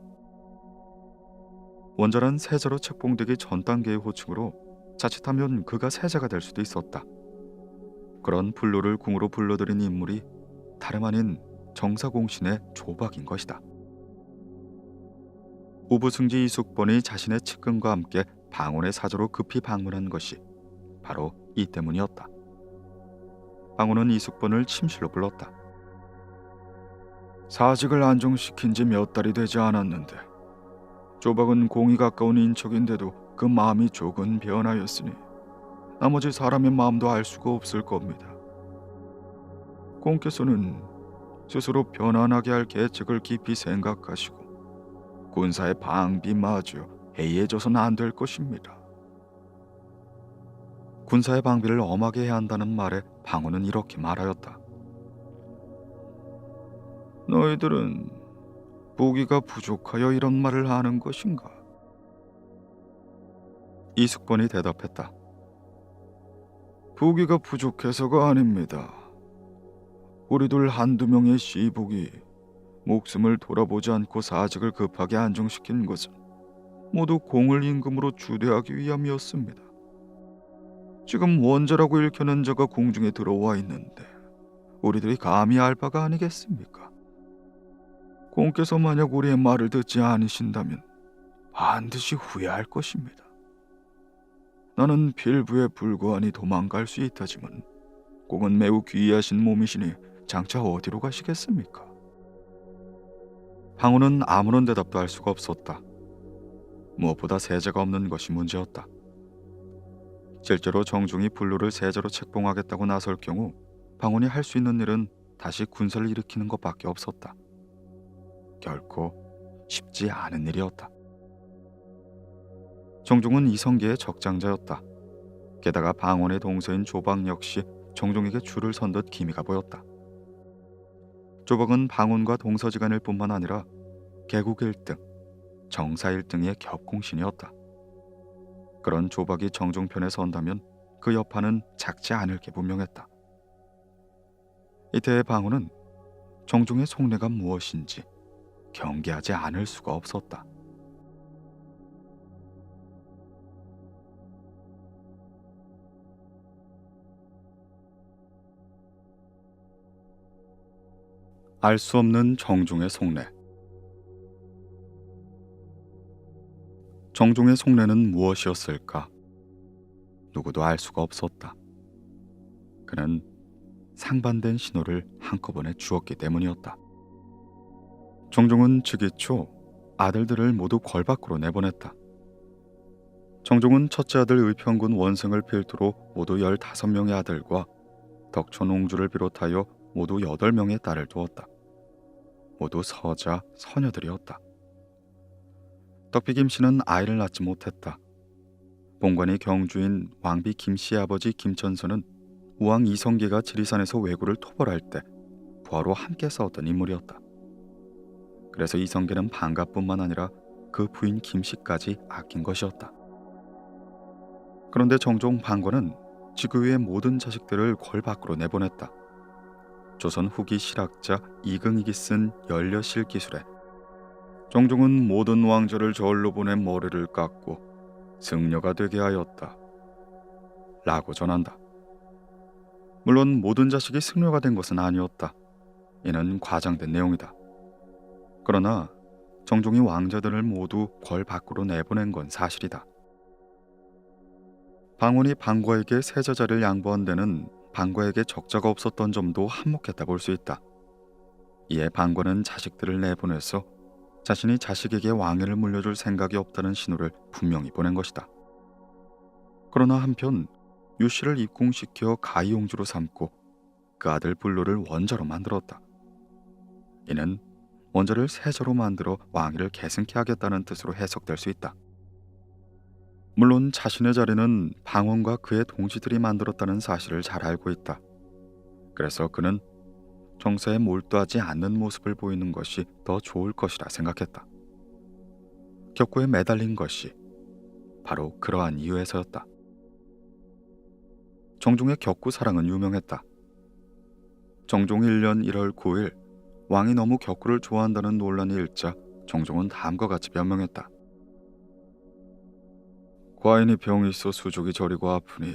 원자란 세자로 책봉되기 전 단계의 호칭으로 자칫하면 그가 세자가 될 수도 있었다. 그런 불로를 궁으로 불러들인 인물이 다름 아닌 정사공신의 조박인 것이다. 우부승지 이숙번이 자신의 측근과 함께 방언의 사저로 급히 방문한 것이 바로 이 때문이었다. 방언은 이숙번을 침실로 불렀다. 사직을 안정시킨 지 몇 달이 되지 않았는데 조박은 공이 가까운 인척인데도 그 마음이 조금 변하였으니 나머지 사람의 마음도 알 수가 없을 겁니다. 공께서는 스스로 편안하게 할 계책을 깊이 생각하시고 군사의 방비마저 해이해져서는 안 될 것입니다. 군사의 방비를 엄하게 해야 한다는 말에 방언은 이렇게 말하였다. 너희들은 보기가 부족하여 이런 말을 하는 것인가? 이숙번이 대답했다. 보기가 부족해서가 아닙니다. 우리들 한두 명의 시복이 목숨을 돌아보지 않고 사직을 급하게 안정시킨 것은 모두 공을 임금으로 주대하기 위함이었습니다. 지금 원자라고 일컫는 자가 궁중에 들어와 있는데 우리들이 감히 알 바가 아니겠습니까? 공께서 만약 우리의 말을 듣지 않으신다면 반드시 후회할 것입니다. 나는 필부에 불과하니 도망갈 수 있다지만 공은 매우 귀하신 몸이시니 장차 어디로 가시겠습니까? 방우는 아무런 대답도 할 수가 없었다. 무엇보다 세자가 없는 것이 문제였다. 실제로 정종이 불로를 세자로 책봉하겠다고 나설 경우 방훈이 할 수 있는 일은 다시 군사를 일으키는 것밖에 없었다. 결코 쉽지 않은 일이었다. 정종은 이성계의 적장자였다. 게다가 방언의 동서인 조박 역시 정종에게 줄을 선 듯 기미가 보였다. 조박은 방언과 동서지간일 뿐만 아니라 개국 1등, 정사 1등의 겹공신이었다. 그런 조박이 정종 편에 선다면 그 여파는 작지 않을 게 분명했다. 이때의 방언은 정종의 속내가 무엇인지 경계하지 않을 수가 없었다. 알 수 없는 정종의 속내. 정종의 속내는 무엇이었을까? 누구도 알 수가 없었다. 그는 상반된 신호를 한꺼번에 주었기 때문이었다. 정종은 즉위 초 아들들을 모두 궐 밖으로 내보냈다. 정종은 첫째 아들 의평군 원승을 필두로 모두 15명의 아들과 덕촌 옹주를 비롯하여 모두 8명의 딸을 두었다. 모두 서자, 서녀들이었다. 덕비 김씨는 아이를 낳지 못했다. 본관이 경주인 왕비 김씨의 아버지 김천선은 우왕 이성계가 지리산에서 왜구를 토벌할 때 부하로 함께 싸웠던 인물이었다. 그래서 이성계는 방가뿐만 아니라 그 부인 김씨까지 아낀 것이었다. 그런데 정종 방관은 지구의 모든 자식들을 궐 밖으로 내보냈다. 조선 후기 실학자 이긍익이 쓴 연려실기술에 정종은 모든 왕자를 절로 보내 머리를 깎고 승려가 되게 하였다 라고 전한다. 물론 모든 자식이 승려가 된 것은 아니었다. 이는 과장된 내용이다. 그러나 정종이 왕자들을 모두 궐 밖으로 내보낸 건 사실이다. 방훈이 방과에게 세자자를 양보한 데는 방과에게 적자가 없었던 점도 한몫했다 볼 수 있다. 이에 방과는 자식들을 내보내서
자신이 자식에게 왕위를 물려줄 생각이 없다는 신호를 분명히 보낸 것이다. 그러나 한편 유씨를 입궁시켜 가이용주로 삼고 그 아들 불로를 원자로 만들었다. 이는 원자를 세자로 만들어 왕위를 계승케 하겠다는 뜻으로 해석될 수 있다. 물론 자신의 자리는 방원과 그의 동지들이 만들었다는 사실을 잘 알고 있다. 그래서 그는 정사에 몰두하지 않는 모습을 보이는 것이 더 좋을 것이라 생각했다. 격구에 매달린 것이 바로 그러한 이유에서였다. 정종의 격구 사랑은 유명했다. 정종 1년 1월 9일 왕이 너무 격구를 좋아한다는 논란이 일자 정종은 다음과 같이 변명했다. 과인이 병이 있어 수족이 저리고 아프니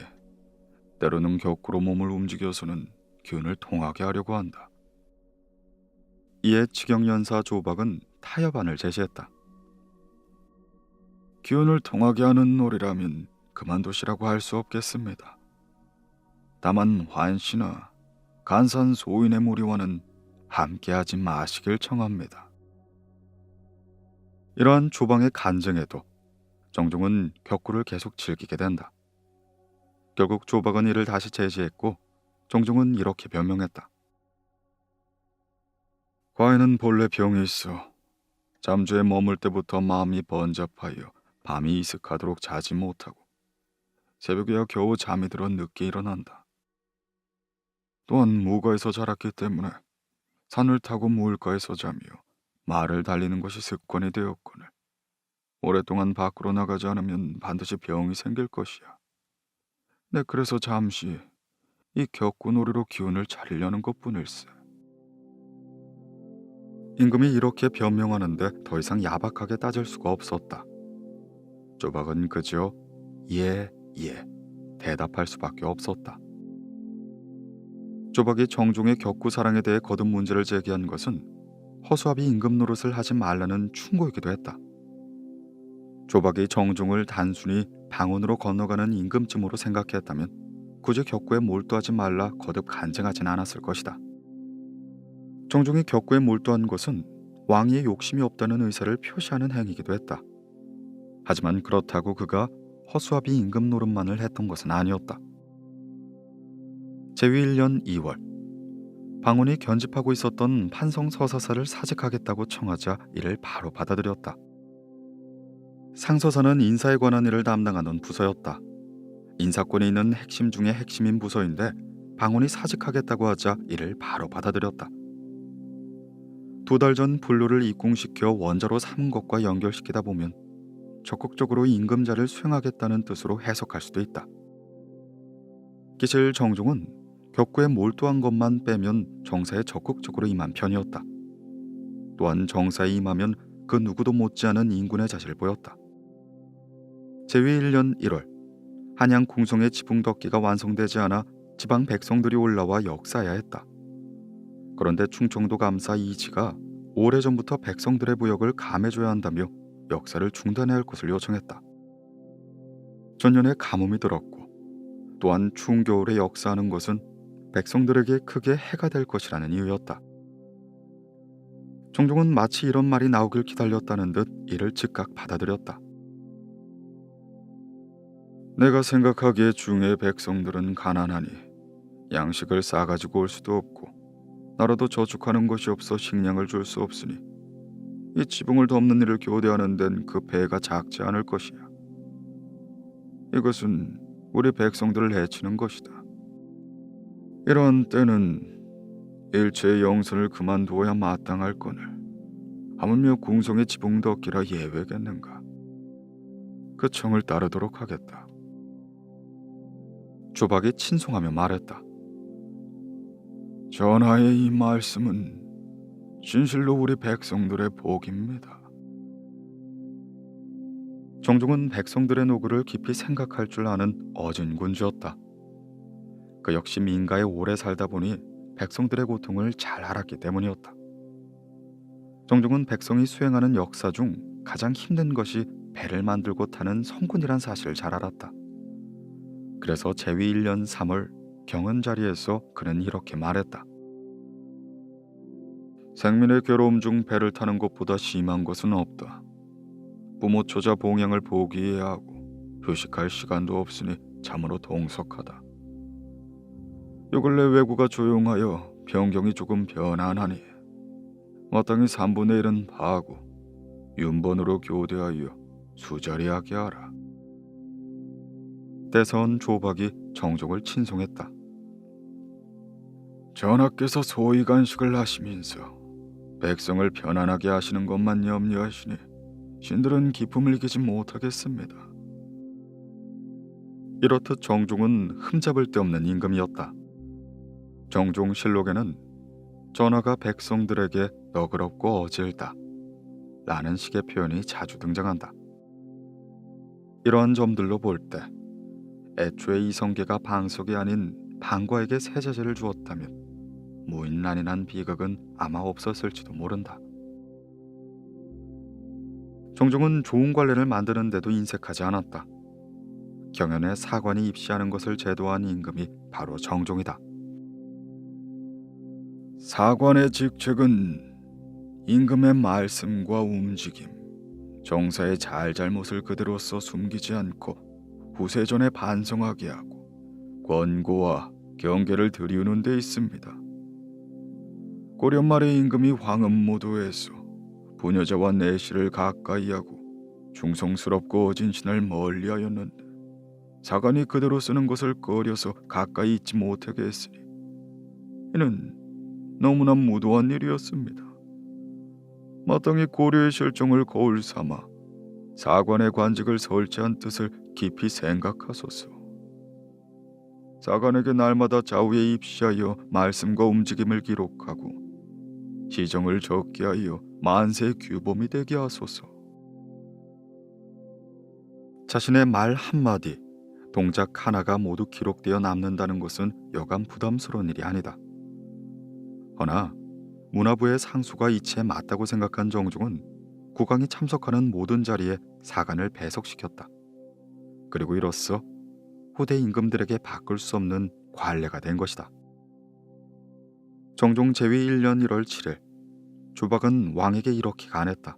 때로는 격구로 몸을 움직여서는 기운을 통하게 하려고 한다. 이에 직영연사 조박은 타협안을 제시했다. 기운을 통하게 하는 놀이라면 그만두시라고 할 수 없겠습니다. 다만 환시나 간산 소인의 무리와는 함께하지 마시길 청합니다. 이러한 조방의 간증에도 정종은 격구를 계속 즐기게 된다. 결국 조박은 이를 다시 제지했고 정종은 이렇게 변명했다. 과인은 본래 병이 있어 잠주에 머물 때부터 마음이 번잡하여 밤이 이슥하도록 자지 못하고 새벽에야 겨우 잠이 들어 늦게 일어난다. 또한 무가에서 자랐기 때문에 산을 타고 무울가에서 자며 말을 달리는 것이 습관이 되었거늘 오랫동안 밖으로 나가지 않으면 반드시 병이 생길 것이야. 네, 그래서 잠시 이 격구놀이로 기운을 차리려는 것뿐일세. 임금이 이렇게 변명하는데 더 이상 야박하게 따질 수가 없었다. 조박은 그저 예, 대답할 수밖에 없었다. 조박이 정종의 격구 사랑에 대해 거듭 문제를 제기한 것은 허수아비 임금 노릇을 하지 말라는 충고이기도 했다. 조박이 정종을 단순히 방언으로 건너가는 임금쯤으로 생각했다면 굳이 격구에 몰두하지 말라 거듭 간증하진 않았을 것이다. 정종이 격구에 몰두한 것은 왕위에 욕심이 없다는 의사를 표시하는 행위이기도 했다. 하지만 그렇다고 그가 허수아비 임금 노릇만을 했던 것은 아니었다. 제위 1년 2월 방언이 견집하고 있었던 판성 서사사를 사직하겠다고 청하자 이를 바로 받아들였다. 상서사는 인사에 관한 일을 담당하는 부서였다. 인사권이 있는 핵심 중의 핵심인 부서인데 방언이 사직하겠다고 하자 이를 바로 받아들였다. 2달 전 불로를 입궁시켜 원자로 삼은 것과 연결시키다 보면 적극적으로 임금자를 수행하겠다는 뜻으로 해석할 수도 있다. 기실 정종은 격구에 몰두한 것만 빼면 정사에 적극적으로 임한 편이었다. 또한 정사에 임하면 그 누구도 못지않은 인군의 자질을 보였다. 제위 1년 1월 한양 궁성의 지붕덕기가 완성되지 않아 지방 백성들이 올라와 역사해야 했다. 그런데 충청도 감사 이지가 오래전부터 백성들의 부역을 감해줘야 한다며 역사를 중단해야 할 것을 요청했다. 전년에 가뭄이 들었고 또한 추운 겨울에 역사하는 것은 백성들에게 크게 해가 될 것이라는 이유였다. 정종은 마치 이런 말이 나오길 기다렸다는 듯 이를 즉각 받아들였다. 내가 생각하기에 중의 백성들은 가난하니 양식을 싸가지고 올 수도 없고 나라도 저축하는 것이 없어 식량을 줄 수 없으니 이 지붕을 덮는 일을 교대하는 데는 그 배가 작지 않을 것이야. 이것은 우리 백성들을 해치는 것이다. 이런 때는 일체의 영선을 그만두어야 마땅할 거늘 하물며 궁성의 지붕 덮기라 예외겠는가. 그 청을 따르도록 하겠다. 조박이 친송하며 말했다. 전하의 이 말씀은 진실로 우리 백성들의 복입니다. 정종은 백성들의 노고를 깊이 생각할 줄 아는 어진 군주였다. 그 역시 민가에 오래 살다 보니 백성들의 고통을 잘 알았기 때문이었다. 정종은 백성이 수행하는 역사 중 가장 힘든 것이 배를 만들고 타는 성군이란 사실을 잘 알았다. 그래서 제위 1년 3월 경은 자리에서 그는 이렇게 말했다.
생민의 괴로움 중 배를 타는 것보다 심한 것은 없다. 부모 초자 봉양을 포기해야 하고 휴식할 시간도 없으니 참으로 동석하다. 요 근래 외구가 조용하여 변경이 조금 변안하니 마땅히 3분의 1은 파고 윤번으로 교대하여 수자리하게 하라. 대선 조박이 정족을 친송했다. 전하께서 소위 간식을 하시면서 백성을 편안하게 하시는 것만 염려하시니 신들은 기품을 이기지 못하겠습니다. 이렇듯 정종은 흠잡을 데 없는 임금이었다. 정종실록에는 전하가 백성들에게 너그럽고 어질다 라는 식의 표현이 자주 등장한다. 이러한 점들로 볼 때 애초에 이성계가 방석이 아닌 방과에게 세자제를 주었다면 무인난인한 비극은 아마 없었을지도 모른다. 정종은 좋은 관례를 만드는 데도 인색하지 않았다. 경연에 사관이 입시하는 것을 제도한 임금이 바로 정종이다. 사관의 직책은 임금의 말씀과 움직임, 정사의 잘잘못을 그대로서 숨기지 않고 후세전에 반성하게 하고 권고와 경계를 들이우는 데 있습니다. 고려 말의 임금이 황음모도에서 부녀자와 내시를 가까이하고 충성스럽고 어진 신을 멀리하였는데 사관이 그대로 쓰는 것을 꺼려서 가까이 있지 못하게 했으니 이는 너무나 무도한 일이었습니다. 마땅히 고려의 실정을 거울 삼아 사관의 관직을 설치한 뜻을 깊이 생각하소서. 사관에게 날마다 좌우에 입시하여 말씀과 움직임을 기록하고 시정을 적게 하여 만세의 규범이 되게 하소서. 자신의 말 한마디, 동작 하나가 모두 기록되어 남는다는 것은 여간 부담스러운 일이 아니다. 허나 문화부의 상수가 이치에 맞다고 생각한 정종은 국왕이 참석하는 모든 자리에 사관을 배석시켰다. 그리고 이로써 후대 임금들에게 바꿀 수 없는 관례가 된 것이다. 정종 제위 1년 1월 7일 조박은 왕에게 이렇게 간했다.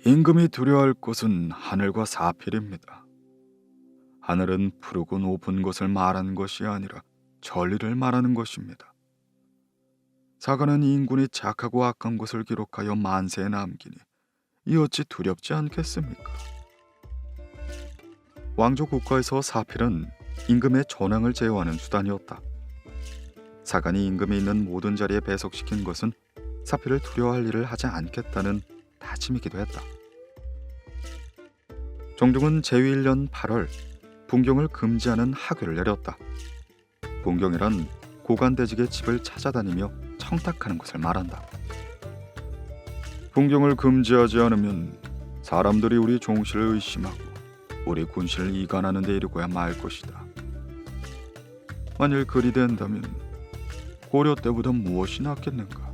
임금이 두려워할 것은 하늘과 사필입니다. 하늘은 푸르고 높은 것을 말하는 것이 아니라 전리를 말하는 것입니다. 사관은 인군이 착하고 악한 것을 기록하여 만세에 남기니 이 어찌 두렵지 않겠습니까? 왕조 국가에서 사필은 임금의 전황을 제어하는 수단이었다. 사관이 임금이 있는 모든 자리에 배석시킨 것은 사필을 두려워할 일을 하지 않겠다는 다짐이기도 했다. 정종은 제위 1년 8월 분경을 금지하는 하교를 내렸다. 분경이란 고관대직의 집을 찾아다니며 청탁하는 것을 말한다. 분경을 금지하지 않으면 사람들이 우리 종실을 의심하고 우리 군실을 이간하는 데 이르고야 말 것이다. 만일 그리 된다면 고려 때보다 무엇이 낫겠는가?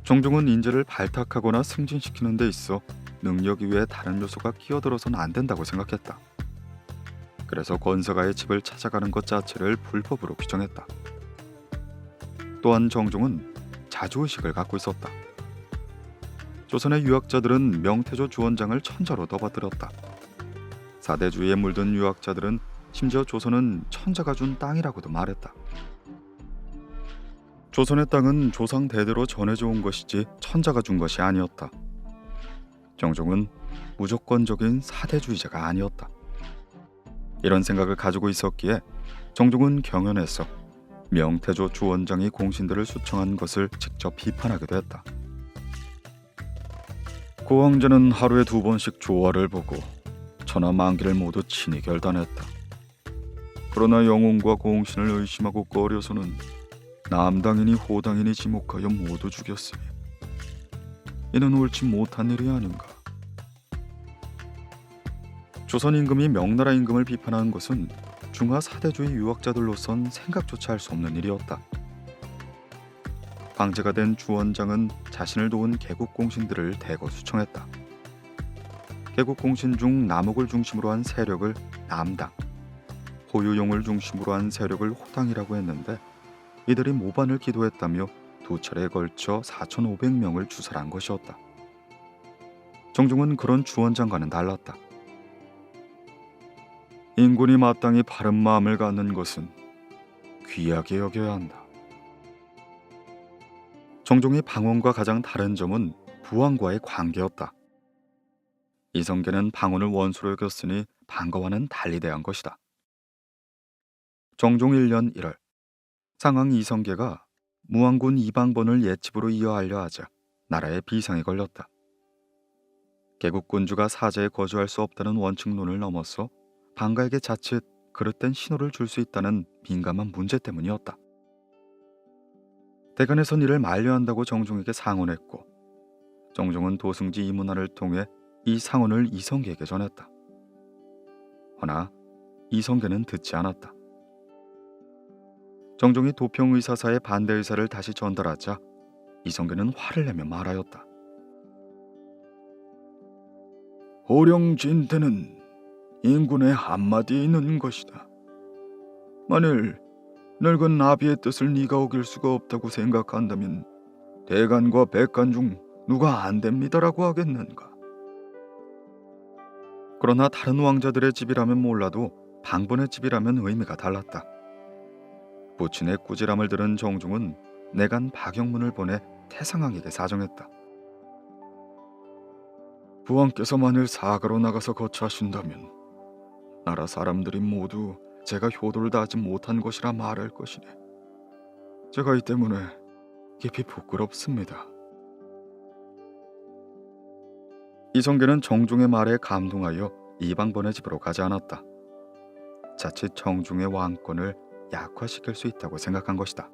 정종은 인재를 발탁하거나 승진시키는 데 있어 능력 이외에 다른 요소가 끼어들어서는 안 된다고 생각했다. 그래서 권서가의 집을 찾아가는 것 자체를 불법으로 규정했다. 또한 정종은 자주의식을 갖고 있었다. 조선의 유학자들은 명태조 주원장을 천자로 덮어뜨렸다. 사대주의에 물든 유학자들은 심지어 조선은 천자가 준 땅이라고도 말했다. 조선의 땅은 조상 대대로 전해져 온 것이지 천자가 준 것이 아니었다. 정종은 무조건적인 사대주의자가 아니었다. 이런 생각을 가지고 있었기에 정종은 경연에서 명태조 주원장이 공신들을 수청한 것을 직접 비판하기도 했다. 고황제는 하루에 2번씩 조화를 보고 천하 만기를 모두 친히 결단했다. 그러나 영웅과 공신을 의심하고 꺼려서는 남당인이 호당인이 지목하여 모두 죽였으니 이는 옳지 못한 일이 아닌가. 조선 임금이 명나라 임금을 비판하는 것은 중화 사대주의 유학자들로선 생각조차 할 수 없는 일이었다. 황제가 된 주원장은 자신을 도운 개국 공신들을 대거 수청했다. 개국 공신 중 남옥을 중심으로 한 세력을 남당, 호유용을 중심으로 한 세력을 호당이라고 했는데
이들이 모반을 기도했다며 두 차례에 걸쳐 4,500명을 주살한 것이었다. 정종은 그런 주원장과는 달랐다.
인군이 마땅히 바른 마음을 갖는 것은 귀하게 여겨야 한다.
정종이 방언과 가장 다른 점은 부왕과의 관계였다. 이성계는 방언을 원수로 여겼으니 방과와는 달리 대한 것이다. 정종 1년 1월, 상왕 이성계가 무왕군 이방본을 옛집으로 이어하려 하자 나라에 비상이 걸렸다. 개국군주가 사제에 거주할 수 없다는 원칙론을 넘어서 방가에게 자칫 그릇된 신호를 줄 수 있다는 민감한 문제 때문이었다. 대간에선 이를 만류한다고 정종에게 상언했고, 정종은 도승지 이문화를 통해 이 상언을 이성계에게 전했다. 허나 이성계는 듣지 않았다. 정종이 도평의사사의 반대 의사를 다시 전달하자 이성계는 화를 내며 말하였다.
호령진대는 인군의 한마디에 있는 것이다. 만일 늙은 나비의 뜻을 네가 어길 수가 없다고 생각한다면 대간과 백간 중 누가 안 됩니다라고 하겠는가?
그러나 다른 왕자들의 집이라면 몰라도 방본의 집이라면 의미가 달랐다. 부친의 꾸지람을 들은 정종은 내간 박영문을 보내 태상왕에게 사정했다.
부왕께서 만일 사가로 나가서 거처하신다면 나라 사람들이 모두 제가 효도를 다하지 못한 것이라 말할 것이니 제가 이 때문에 깊이 부끄럽습니다.
이성계는 정종의 말에 감동하여 이방본의 집으로 가지 않았다. 자칫 정종의 왕권을 약화시킬 수 있다고 생각한 것이다.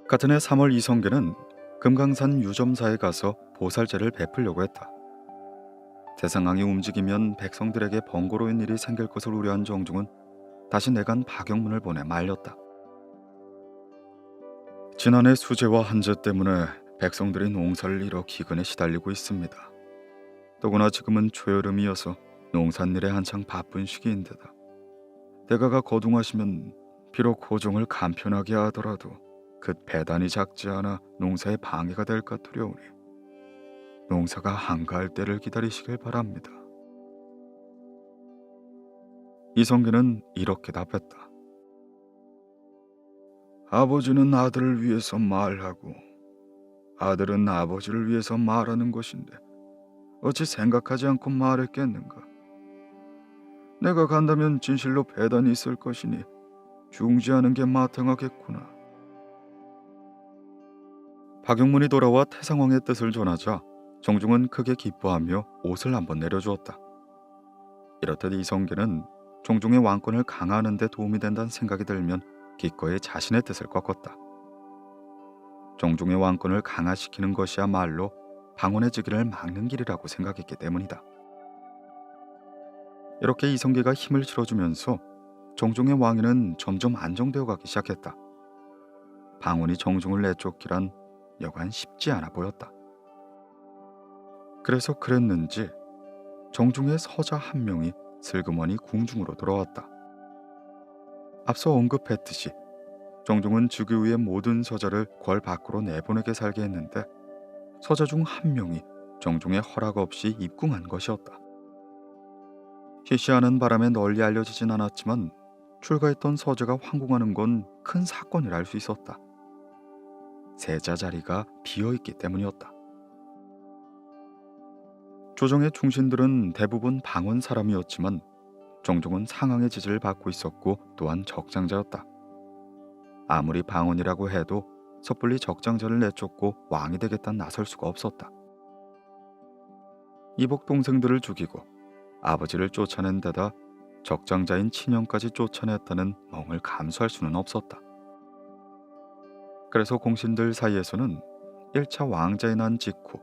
같은 해 3월 이성계는 금강산 유점사에 가서 보살제를 베풀려고 했다. 태상왕이 움직이면 백성들에게 번거로운 일이 생길 것을 우려한 정종은 다시 내간 박영문을 보내 말렸다. 지난해 수재와 한재 때문에 백성들이 농사를 잃어 기근에 시달리고 있습니다. 더구나 지금은 초여름이어서 농산일에 한창 바쁜 시기인데다 대가가 거둥하시면 비록 호종을 간편하게 하더라도 그 배단이 작지 않아 농사에 방해가 될까 두려우니 농사가 한가할 때를 기다리시길 바랍니다. 이성계는 이렇게 답했다. 아버지는 아들을 위해서 말하고 아들은 아버지를 위해서 말하는 것인데 어찌 생각하지 않고 말했겠는가? 내가 간다면 진실로 배단이 있을 것이니 중지하는 게 마땅하겠구나. 박영문이 돌아와 태상왕의 뜻을 전하자 정종은 크게 기뻐하며 옷을 한번 내려주었다. 이렇듯 이성계는 종종의 왕권을 강화하는 데 도움이 된다는 생각이 들면 기꺼이 자신의 뜻을 꺾었다. 정종의 왕권을 강화시키는 것이야말로 방언의 즉위를 막는 길이라고 생각했기 때문이다. 이렇게 이성계가 힘을 실어주면서 정종의 왕위는 점점 안정되어 가기 시작했다. 방언이 정종을 내쫓기란 여간 쉽지 않아 보였다. 그래서 그랬는지 정종의 서자 한 명이 슬그머니 궁중으로 돌아왔다. 앞서 언급했듯이 정종은 즉위 후의 모든 서자를 궐 밖으로 내보내게 살게 했는데 서자 중 한 명이 정종의 허락 없이 입궁한 것이었다. 희시하는 바람에 널리 알려지진 않았지만 출가했던 서자가 황궁하는 건 큰 사건이라 할 수 있었다. 세자 자리가 비어있기 때문이었다. 조정의 충신들은 대부분 방언 사람이었지만 정종은 상황의 지지를 받고 있었고 또한 적장자였다. 아무리 방언이라고 해도 섣불리 적장자를 내쫓고 왕이 되겠다는 나설 수가 없었다. 이복 동생들을 죽이고 아버지를 쫓아낸 데다 적장자인 친형까지 쫓아냈다는 멍을 감수할 수는 없었다. 그래서 공신들 사이에서는 1차 왕자에 난 직후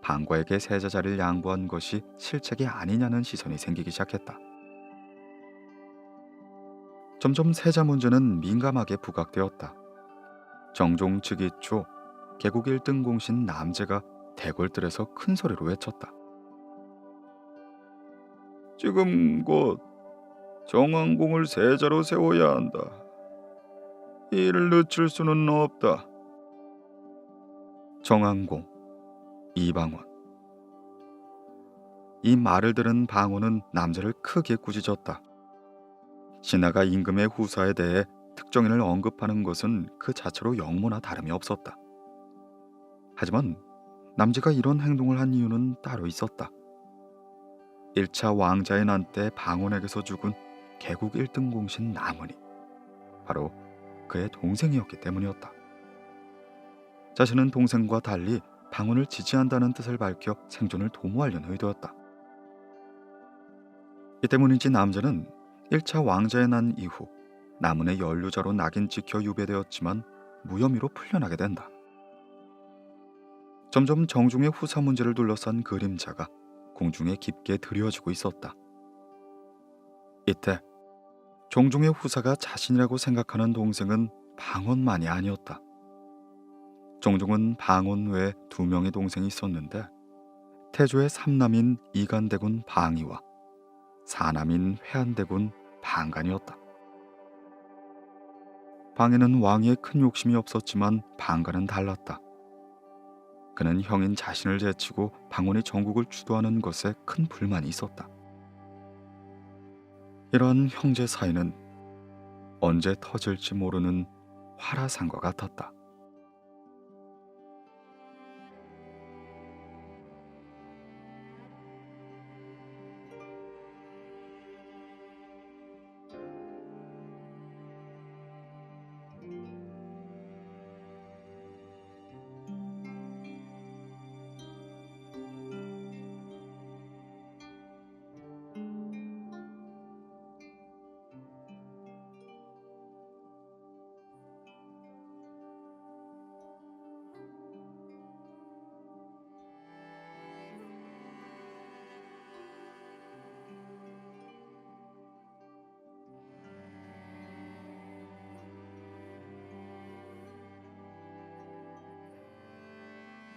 방과에게 세자 자리를 양보한 것이 실책이 아니냐는 시선이 생기기 시작했다. 점점 세자 문제는 민감하게 부각되었다. 정종 즉위 초 개국 1등 공신 남제가 대궐들에서 큰 소리로 외쳤다.
지금 곧 정왕궁을 세자로 세워야 한다. 이 일을 늦출 수는 없다.
정항공, 이방원. 이 말을 들은 방원은 남자를 크게 꾸짖었다. 신하가 임금의 후사에 대해 특정인을 언급하는 것은 그 자체로 영모나 다름이 없었다. 하지만 남자가 이런 행동을 한 이유는 따로 있었다. 1차 왕자의 난 때 방원에게서 죽은 개국 1등 공신 남은이 바로 그의 동생이었기 때문이었다. 자신은 동생과 달리 방원을 지지한다는 뜻을 밝혀 생존을 도모하려는 의도였다. 이 때문인지 남자는 1차 왕자의 난 이후 남은의 연루자로 낙인 찍혀 유배되었지만 무혐의로 풀려나게 된다. 점점 정종의 후사 문제를 둘러싼 그림자가 공중에 깊게 드리워지고 있었다. 이때 정종의 후사가 자신이라고 생각하는 동생은 방원만이 아니었다. 정종은 방원 외에 2명의 동생이 있었는데 태조의 3남인 이간대군 방이와 4남인 회안대군 방간이었다. 방에는 왕위에 큰 욕심이 없었지만 방간은 달랐다. 그는 형인 자신을 제치고 방원이 전국을 주도하는 것에 큰 불만이 있었다. 이러한 형제 사이는 언제 터질지 모르는 화라산과 같았다.